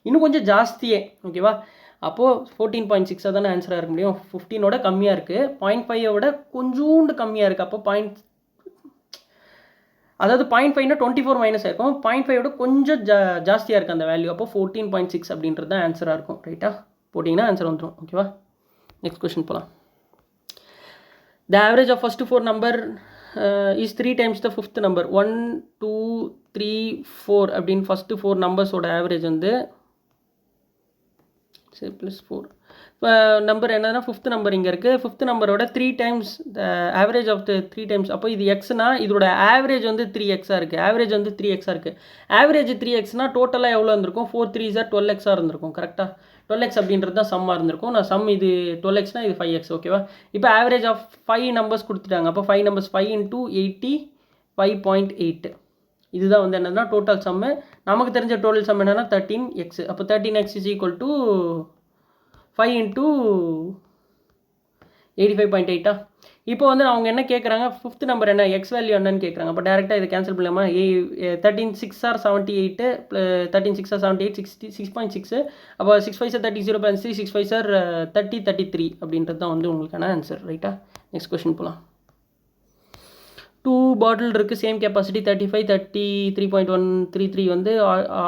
இன்னும் கொஞ்சம் ஜாஸ்தியே. ஓகேவா, அப்போது 14.6 தானே ஆன்சராக இருக்க முடியும். 15ஓட கம்மியாக இருக்குது, 0.5 விட கொஞ்சோண்டு கம்மியாக இருக்குது. அப்போ அதாவது 0.5னா 24 மைனஸ் ஆயிருக்கும். 0.5 விட கொஞ்சம் ஜாஸ்தியாக இருக்குது அந்த வேல்யூ. அப்போ 14.6 அப்படின்றது தான் ஆன்சராக இருக்கும். ரைட்டா, போட்டிங்கன்னா ஆன்சர் வந்துடும். ஓகேவா, நெக்ஸ்ட் கொஸ்டின் போகலாம். The average of first 4 number is 3 times the 5th number. 1 2 3 4 அப்படின்னு ஃபஸ்ட்டு 4 நம்பர்ஸோட ஆவரேஜ் வந்து +4. இப்போ நம்பர் என்னன்னா 5th நம்பர் இங்கே இருக்குது. 5th நம்பரோட 3 times the average of the 3 times. அப்போ இது எக்ஸ்னா இதோட ஆவரேஜ் வந்து 3x இருக்குது. ஆவரேஜ் வந்து 3x இருக்குது. ஆவரேஜ் 3xனா டோட்டலாக எவ்வளோ இருந்திருக்கும்? 4 3s are 12x இருந்திருக்கும். கரெக்டாக 12x அப்படின்றது தான் சம்மாக இருந்திருக்கும். நான் சம் இது 12xனா இது 5x. ஓகேவா, இப்போ ஆவரேஜ் ஆஃப் 5 நம்பர்ஸ் கொடுத்துட்டாங்க. அப்போ 5 numbers 5 × 80 5.8. இதுதான் வந்து என்னன்னா டோட்டல் சம்மு. நமக்கு தெரிஞ்ச டோட்டல் சம் என்னன்னா 13x. அப்போ 13x இஸ் ஈக்குவல் டு 5 × 85.8. இப்போ வந்து அவங்க என்ன கேட்குறாங்க, 5th நம்பர் என்ன, எக்ஸ் வேல்யூ என்னன்னு கேட்குறாங்க. அப்போ டேரெக்டாக இதை கேன்சல் பண்ணலாமா? 13 6 are 78, 13 6 are 78, 6.6. அப்போ 6 5s are 30, 0 balance 3, 6 5s are 30 33 அப்படின்றது தான் வந்து உங்களுக்கான ஆன்சர். ரைட்டா, நெக்ஸ்ட் கொஸ்டின் போகலாம். 2 பாட்டில் இருக்குது, சேம் கெப்பாசிட்டி 35 33.133 வந்து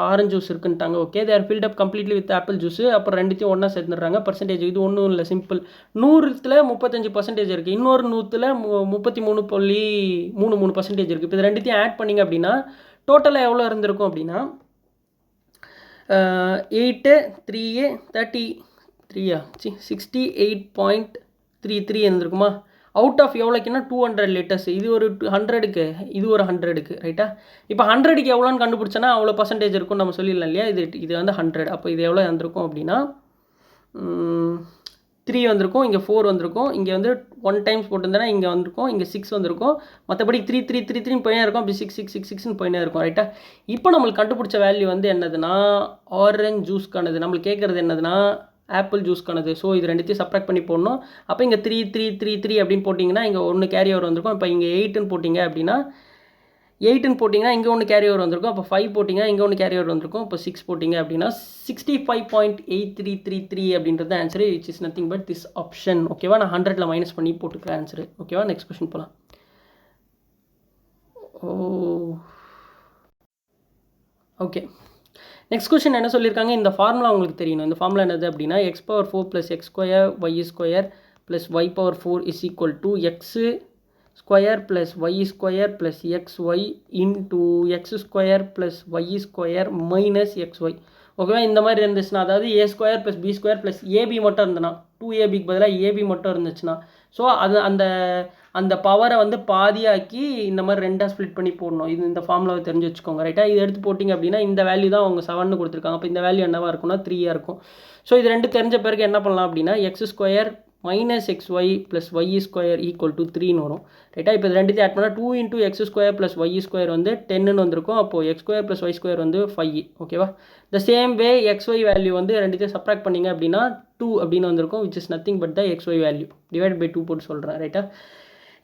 ஆரஞ்சு ஜூஸ் இருக்குன்ட்டாங்க. Okay, they're filled up completely with apple juice. அப்புறம் ரெண்டுத்தையும் ஒன்றா சேர்த்துடுறாங்க. பர்சன்டேஜ் இது ஒன்றும் இல்லை, சிம்பிள். 100ல் 35% இருக்குது, இன்னொரு 100ல் 33.33% இருக்குது. இப்போ இது ரெண்டுத்தையும் ஆட் பண்ணிங்க அப்படின்னா டோட்டலாக எவ்வளோ இருந்திருக்கும் அப்படின்னா 8 3 33 68.33 இருந்திருக்குமா? அவுட் ஆஃப் எவ்வளோக்குன்னா 200 லிட்டர்ஸ். இது ஒரு 100க்கு, இது ஒரு 100க்கு. ரைட்டா, இப்போ 100க்கு எவ்வளோன்னு கண்டுபிடிச்சோன்னா அவ்வளோ பர்சன்டேஜ் இருக்கும்னு நம்ம சொல்லிடலாம் இல்லையா. இது வந்து 100. அப்போ இது எவ்வளோ வந்திருக்கும் அப்படின்னா 3 வந்திருக்கும், இங்கே 4 வந்திருக்கும், இங்கே வந்து 1 டைம்ஸ் போட்டிருந்தேன்னா இங்கே வந்திருக்கும், இங்கே 6 வந்திருக்கும். மற்றபடி 3 3 3 3 போயினே இருக்கும். அப்படி 6 6 6 6ன்னு போயினே இருக்கும். ரைட்டா, இப்போ நம்மளுக்கு கண்டுபிடிச்ச வேல்யூ வந்து என்னதுன்னா ஆரஞ்ச் ஜூஸ்க்கானது. நம்மளுக்கு கேட்குறது என்னதுன்னா ஆப்பிள் ஜூஸ்க்கானது. ஸோ இது ரெண்டுத்தையும் சப்ராக்ட் பண்ணி போடணும். அப்போ இங்கே 3 3 3 3 அப்படின்னு போட்டிங்கன்னா இங்கே 1 கேரி ஓவர் வந்திருக்கும். இப்போ இங்கே 8ன்னு போட்டிங்க அப்படின்னா 8ன்னு போட்டிங்கன்னா இங்கே 1 கேரி ஓவர் வந்திருக்கும். அப்போ 5 போட்டிங்கன்னா இங்கே 1 கேரி ஓவர் வந்திருக்கும். இப்போ 6 போட்டிங்க அப்படின்னா 65.8333 அப்படின்றது answer, which is nothing but this option. ஓகேவா, நான் 100ல் மைனஸ் பண்ணி போட்டுக்கிறேன் ஆன்சரு. ஓகேவா, நெக்ஸ்ட் கொஸ்டின் போகலாம். ஓகே, நெக்ஸ்ட் கொஸ்டின் என்ன சொல்லியிருக்காங்க, இந்த ஃபார்முலா உங்களுக்கு தெரியணும். இந்த ஃபார்முலா என்னது அப்படின்னா x⁴ + x² y² + y⁴ is equal to x² + y² + xy into x² + y² - xy. ஓகேவா, இந்த மாதிரி இருந்துச்சுன்னா, அதாவது a² + b² + ab மட்டும் இருந்ததுன்னா, 2ab பதிலாக ab மட்டும் இருந்துச்சுன்னா, ஸோ அது அந்த பவரை வந்து பாதியாக்கி இந்த மாதிரி ரெண்டாக ஸ்ப்ளிட் பண்ணி போடணும். இது இந்த ஃபார்முலாவை தெரிஞ்சு வச்சுக்கோங்க ரைட்டாக. இது எடுத்து போட்டிங்க அப்படின்னா இந்த வேல்யூ தான் அவங்க 7 கொடுத்துருக்காங்க. அப்போ இந்த வேல்யூ என்னவாக இருக்கும்னா 3 இருக்கும். ஸோ இது ரெண்டு தெரிஞ்ச பிறகு என்ன பண்ணலாம் அப்படின்னா x² - xy + y² = 3ன்னு வரும் ரைட்டாக. இப்போ இது ரெண்டுத்தையும் ஆட் பண்ணால் 2 × x² + y² வந்து 10ன்னு வந்திருக்கும். அப்போது x² + y² வந்து 5. ஓகேவா. The same way xy value வந்து ரெண்டுத்தையும் சப்ராக்ட் பண்ணிங்க அப்படின்னா 2 அப்படின்னு வந்திருக்கும், which is nothing but the xy value divide by 2 போட்டு சொல்கிறேன் ரைட்டாக.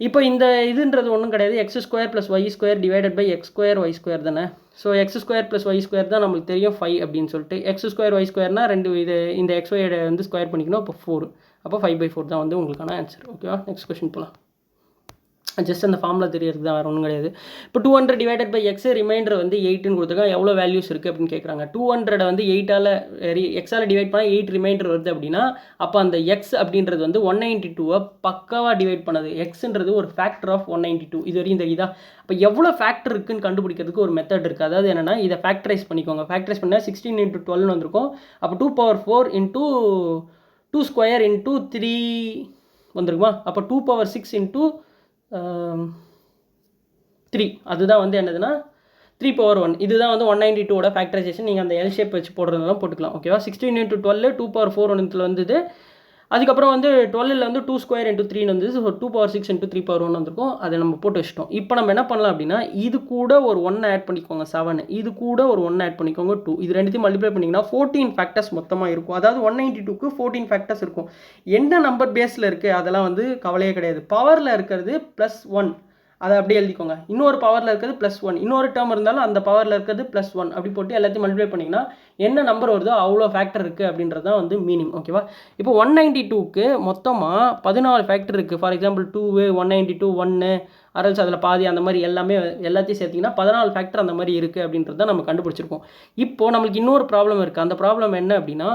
இப்போ இந்த இதுன்றது ஒன்றும் கிடையாது, x² + y² divided by x²y² தானே. ஸோ x² + y² தான் நம்மளுக்கு தெரியும் 5 அப்படின்னு சொல்லிட்டு. x² y²னா ரெண்டு இது இந்த xy வந்து ஸ்கொயர் பண்ணிக்கணும். அப்போ 4, அப்போ 5/4 தான் வந்து உங்களுக்கான ஆன்சர். ஓகேவா. நெக்ஸ்ட் கொஸ்டின் போகலாம். ஜஸ்ட் அந்த ஃபார்முலா தெரியறது தான், வேறு ஒன்றும் கிடையாது. இப்போ 200 டிவைடட் பை எக்ஸ் ரிமைண்டர் வந்து 8ன்னு கொடுத்துருக்காங்க. எவ்வளோ வேல்யூஸ் இருக்குது அப்படின்னு கேட்குறாங்க. 200 வந்து 8ஆல் எக்ஸால் டிவைட் பண்ணால் 8 ரிமைண்டர் வருது அப்படின்னா அப்போ அந்த எக்ஸ் அப்படின்றது வந்து 192 பக்காவாக டிவைட் பண்ணது. எக்ஸ்ன்றது ஒரு ஃபேக்டர் ஆஃப் 192. இது வரையும் தெரியுதா. அப்போ எவ்வளோ ஃபேக்டர் இருக்குன்னு கண்டுபிடிக்கிறதுக்கு ஒரு மெத்தட் இருக்குது. அதாவது என்னென்னா இதை ஃபேக்டரைஸ் பண்ணிக்கோங்க. ஃபேக்டரைஸ் பண்ணால் 16 × 12 வந்திருக்கும். அப்போ 2^4 × 2² × 3 வந்துருக்குமா. அப்போ 2^6 × 3 அதுதான் வந்து என்னதுன்னா 3/1. இதுதான் வந்து 192 ஃபேக்டரைசேஷன். நீங்கள் அந்த எல் ஷேப் வச்சு போடுறதுனால போட்டுக்கலாம். ஓகேவா. 16 × 12 2^4 ஒன்றுல வந்தது. அதுக்கப்புறம் வந்து 12ல் வந்து 2² × 3 வந்தது. ஸோ 2^6 × 3/1 வந்திருக்கும். அதை நம்ம போட்டு வச்சிட்டோம். இப்போ நம்ம என்ன பண்ணலாம் அப்படின்னா இது கூட ஒரு 1 ஆட் பண்ணிக்கோங்க 7, இது கூட ஒரு 1 ஆட் பண்ணிக்கோங்க 2. இது ரெண்டுத்தையும் மல்டிப்ளை பண்ணிங்கன்னா 14 ஃபேக்டர்ஸ் மொத்தமாக இருக்கும். அதாவது 192க்கு 14 ஃபேக்டர்ஸ் இருக்கும். என்ன நம்பர் பேஸில் இருக்குது அதெல்லாம் வந்து கவலையே கிடையாது. பவரில் இருக்கிறது +1 அதை அப்படியே எழுதிக்கோங்க. இன்னொரு பவரில் இருக்கிறது +1, இன்னொரு டேர்ம் இருந்தாலும் அந்த பவரில் இருக்கிறது +1 அப்படி போட்டு எல்லாத்தையும் மல்டிப்ளை பண்ணிங்கன்னா என்ன நம்பர் வருதோ அவ்வளோ ஃபேக்டர் இருக்குது அப்படின்றது தான் வந்து மீனிங். ஓகேவா. இப்போ 192க்கு மொத்தமாக 14 ஃபேக்டர் இருக்குது. ஃபார் எக்ஸாம்பிள் 2, 192, 1 அரல்ஸ் அதில் பாதி அந்த மாதிரி எல்லாத்தையும் சேர்த்திங்கன்னா 14 ஃபேக்டர் அந்த மாதிரி இருக்குது அப்படின்றது தான் நம்ம கண்டுபிடிச்சிருக்கோம். இப்போது நம்மளுக்கு இன்னொரு ப்ராப்ளம் இருக்குது. அந்த ப்ராப்ளம் என்ன அப்படின்னா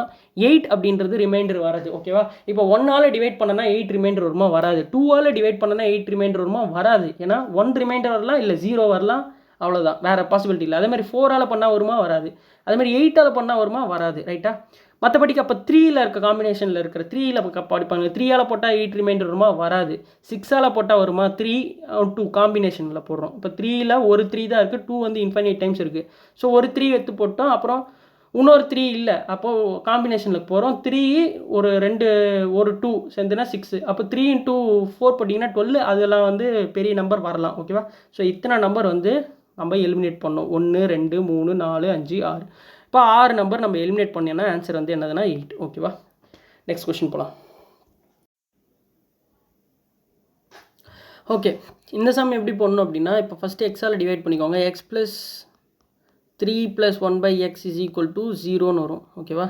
8 அப்படின்றது ரிமைண்டர் வராது. ஓகேவா. இப்போ 1ஆல் டிவைட் பண்ணனா 8 ரிமைண்டர் வருமா, வராது. 2ஆல் டிவைட் பண்ணனா 8 ரிமைண்டர் வருமா, வராது. ஏன்னா 1 ரிமைண்டர் வரலாம், இல்லை 0 வரலாம், அவ்வளோதான், வேறு பாசிபிலிட்டி இல்லை. அதேமாதிரி 4ஆல் பண்ணால் வருமா, வராது. அதேமாதிரி 8ஆல் பண்ணால் வருமா, வராது. ரைட்டா. மற்றபடிக்கு அப்போ 3ல் இருக்க காம்பினேஷனில் இருக்கிற 3ல் படிப்பாங்க. 3ஆல் போட்டால் 8 ரிமைண்டர் வருமா, வராது. 6ஆல் போட்டால் வருமா, 3 2 காம்பினேஷனில் போடுறோம். இப்போ 3ல் ஒரு 3 தான் இருக்குது, 2 வந்து இன்ஃபைனைட் டைம்ஸ் இருக்குது. ஸோ ஒரு 3 எடுத்து போட்டோம், அப்புறம் இன்னொரு 3 இல்லை, அப்போது காம்பினேஷனில் போகிறோம். 3 ஒரு 2 சேர்ந்துன்னா 6. அப்போ 3 × 4 போட்டிங்கன்னா 12. அதெல்லாம் வந்து பெரிய நம்பர் வரலாம். ஓகேவா. ஸோ இத்தனை நம்பர் வந்து நம்ம எலிமினேட் பண்ணோம். 1, 2, 3, 4, 5, 6. இப்போ 6 நம்பர் நம்ம எலிமினேட் பண்ணோன்னா ஆன்சர் வந்து என்னதுன்னா 8. ஓகேவா. நெக்ஸ்ட் கொஸ்டின் போகலாம். ஓகே, இந்த சம் எப்படி போடணும் அப்படின்னா இப்போ ஃபஸ்ட்டு எக்ஸால் டிவைட் பண்ணிக்கோங்க. x + 3 + 1/x = 0ன்னு வரும். ஓகேவா.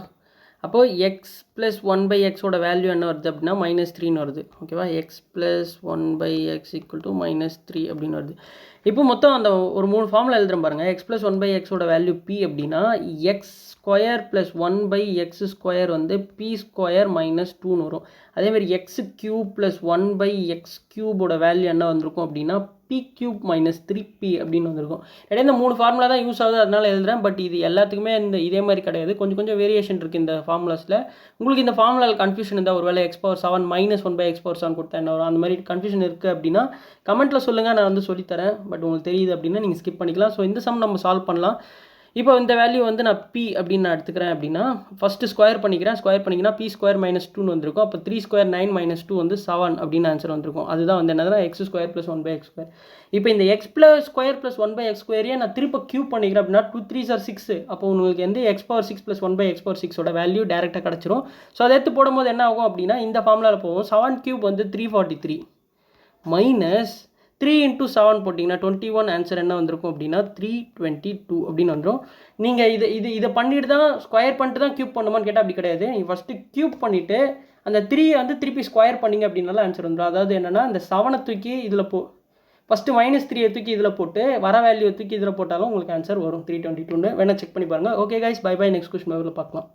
அப்போது x + 1/x வேல்யூ என்ன வருது அப்படின்னா -3ன்னு வருது. ஓகேவா. x + 1/x = -3 அப்படின்னு வருது. இப்போ மொத்தம் அந்த ஒரு 3 ஃபார்முலா எழுதுறேன் பாருங்கள். x + 1/x வேல்யூ p அப்படின்னா x² + 1/x² வந்து p² - 2ன்னு வரும். அதேமாதிரி x³ + 1/x³ வேல்யூ என்ன வந்திருக்கும் அப்படின்னா p³ - 3p அப்படின்னு வந்திருக்கும். இடையே இந்த 3 ஃபார்முலா தான் யூஸ் ஆகுது, அதனால எழுதுறேன். பட் இது எல்லாத்துக்குமே இதே மாதிரி கிடையாது, கொஞ்சம் வேரியேஷன் இருக்குது இந்த ஃபார்முலாஸில். உங்களுக்கு இந்த ஃபார்முலாவில் கன்ஃபியூஷன் இருந்தால் ஒருவேளை x⁴ -1/x⁴ கொடுத்தா என்ன வரும், அந்த மாதிரி கன்ஃபியூஷன் இருக்குது அப்படின்னா கமெண்ட்டில் சொல்லுங்கள், நான் வந்து சொல்லித்தரேன். பட் உங்களுக்கு தெரியுது அப்படின்னா நீங்கள் ஸ்கிப் பண்ணிக்கலாம். ஸோ இந்த சம் நம்ம சால்வ் பண்ணலாம். இப்போ இந்த வேல்யூ வந்து நான் p அப்படின்னு நான் எடுத்துக்கிறேன் அப்படின்னா ஃபஸ்ட்டு ஸ்கொயர் பண்ணிக்கிறேன். ஸ்கொயர் பண்ணிங்கன்னா p² - 2ன்னு வந்திருக்கும். அப்போ 3² 9 - 2 வந்து 7 அப்படின்னு ஆன்சர் வந்திருக்கும். அதுதான் வந்து என்னதுன்னா x² + 1/x². இப்போ இந்த x² + 1/x² நான் திரும்ப க்யூப் பண்ணிக்கிறேன் அப்படின்னா 2 3s are 6. அப்போ உங்களுக்கு வந்து x⁴6 + 1/x⁴6 வேல்யூ டேரெக்டாக கிடச்சிரும். ஸோ அதை எடுத்து போடும்போது என்ன ஆகும் அப்படின்னா இந்த ஃபார்முலாவில் போகும். 7³ வந்து 343 மைனஸ் 3 × 7 போட்டிங்கன்னா 21. ஆன்சர் என்ன வந்திருக்கும் அப்படின்னா 322 அப்படின்னு வந்துடும். நீங்கள் இதை பண்ணிட்டு தான் ஸ்கொயர் பண்ணிட்டு தான் க்யூப் பண்ணுமான்னு கேட்டால் அப்படி கிடையாது. நீங்கள் ஃபஸ்ட்டு க்யூப் பண்ணிவிட்டு அந்த 3 வந்து திருப்பி ஸ்கொயர் பண்ணிங்க அப்படின்னால ஆன்சர் வந்துடும். அதாவது என்னென்னா இந்த 7 தூக்கி இதில் ஃபஸ்ட்டு -3 தூக்கி இதில் போட்டு வர வேல்யூ தூக்கி இதில் போட்டாலும் உங்களுக்கு ஆன்சர் வரும் 322. வேணால் செக் பண்ணி பாருங்கள். Okay guys, bye bye. Next question பார்க்கலாம்.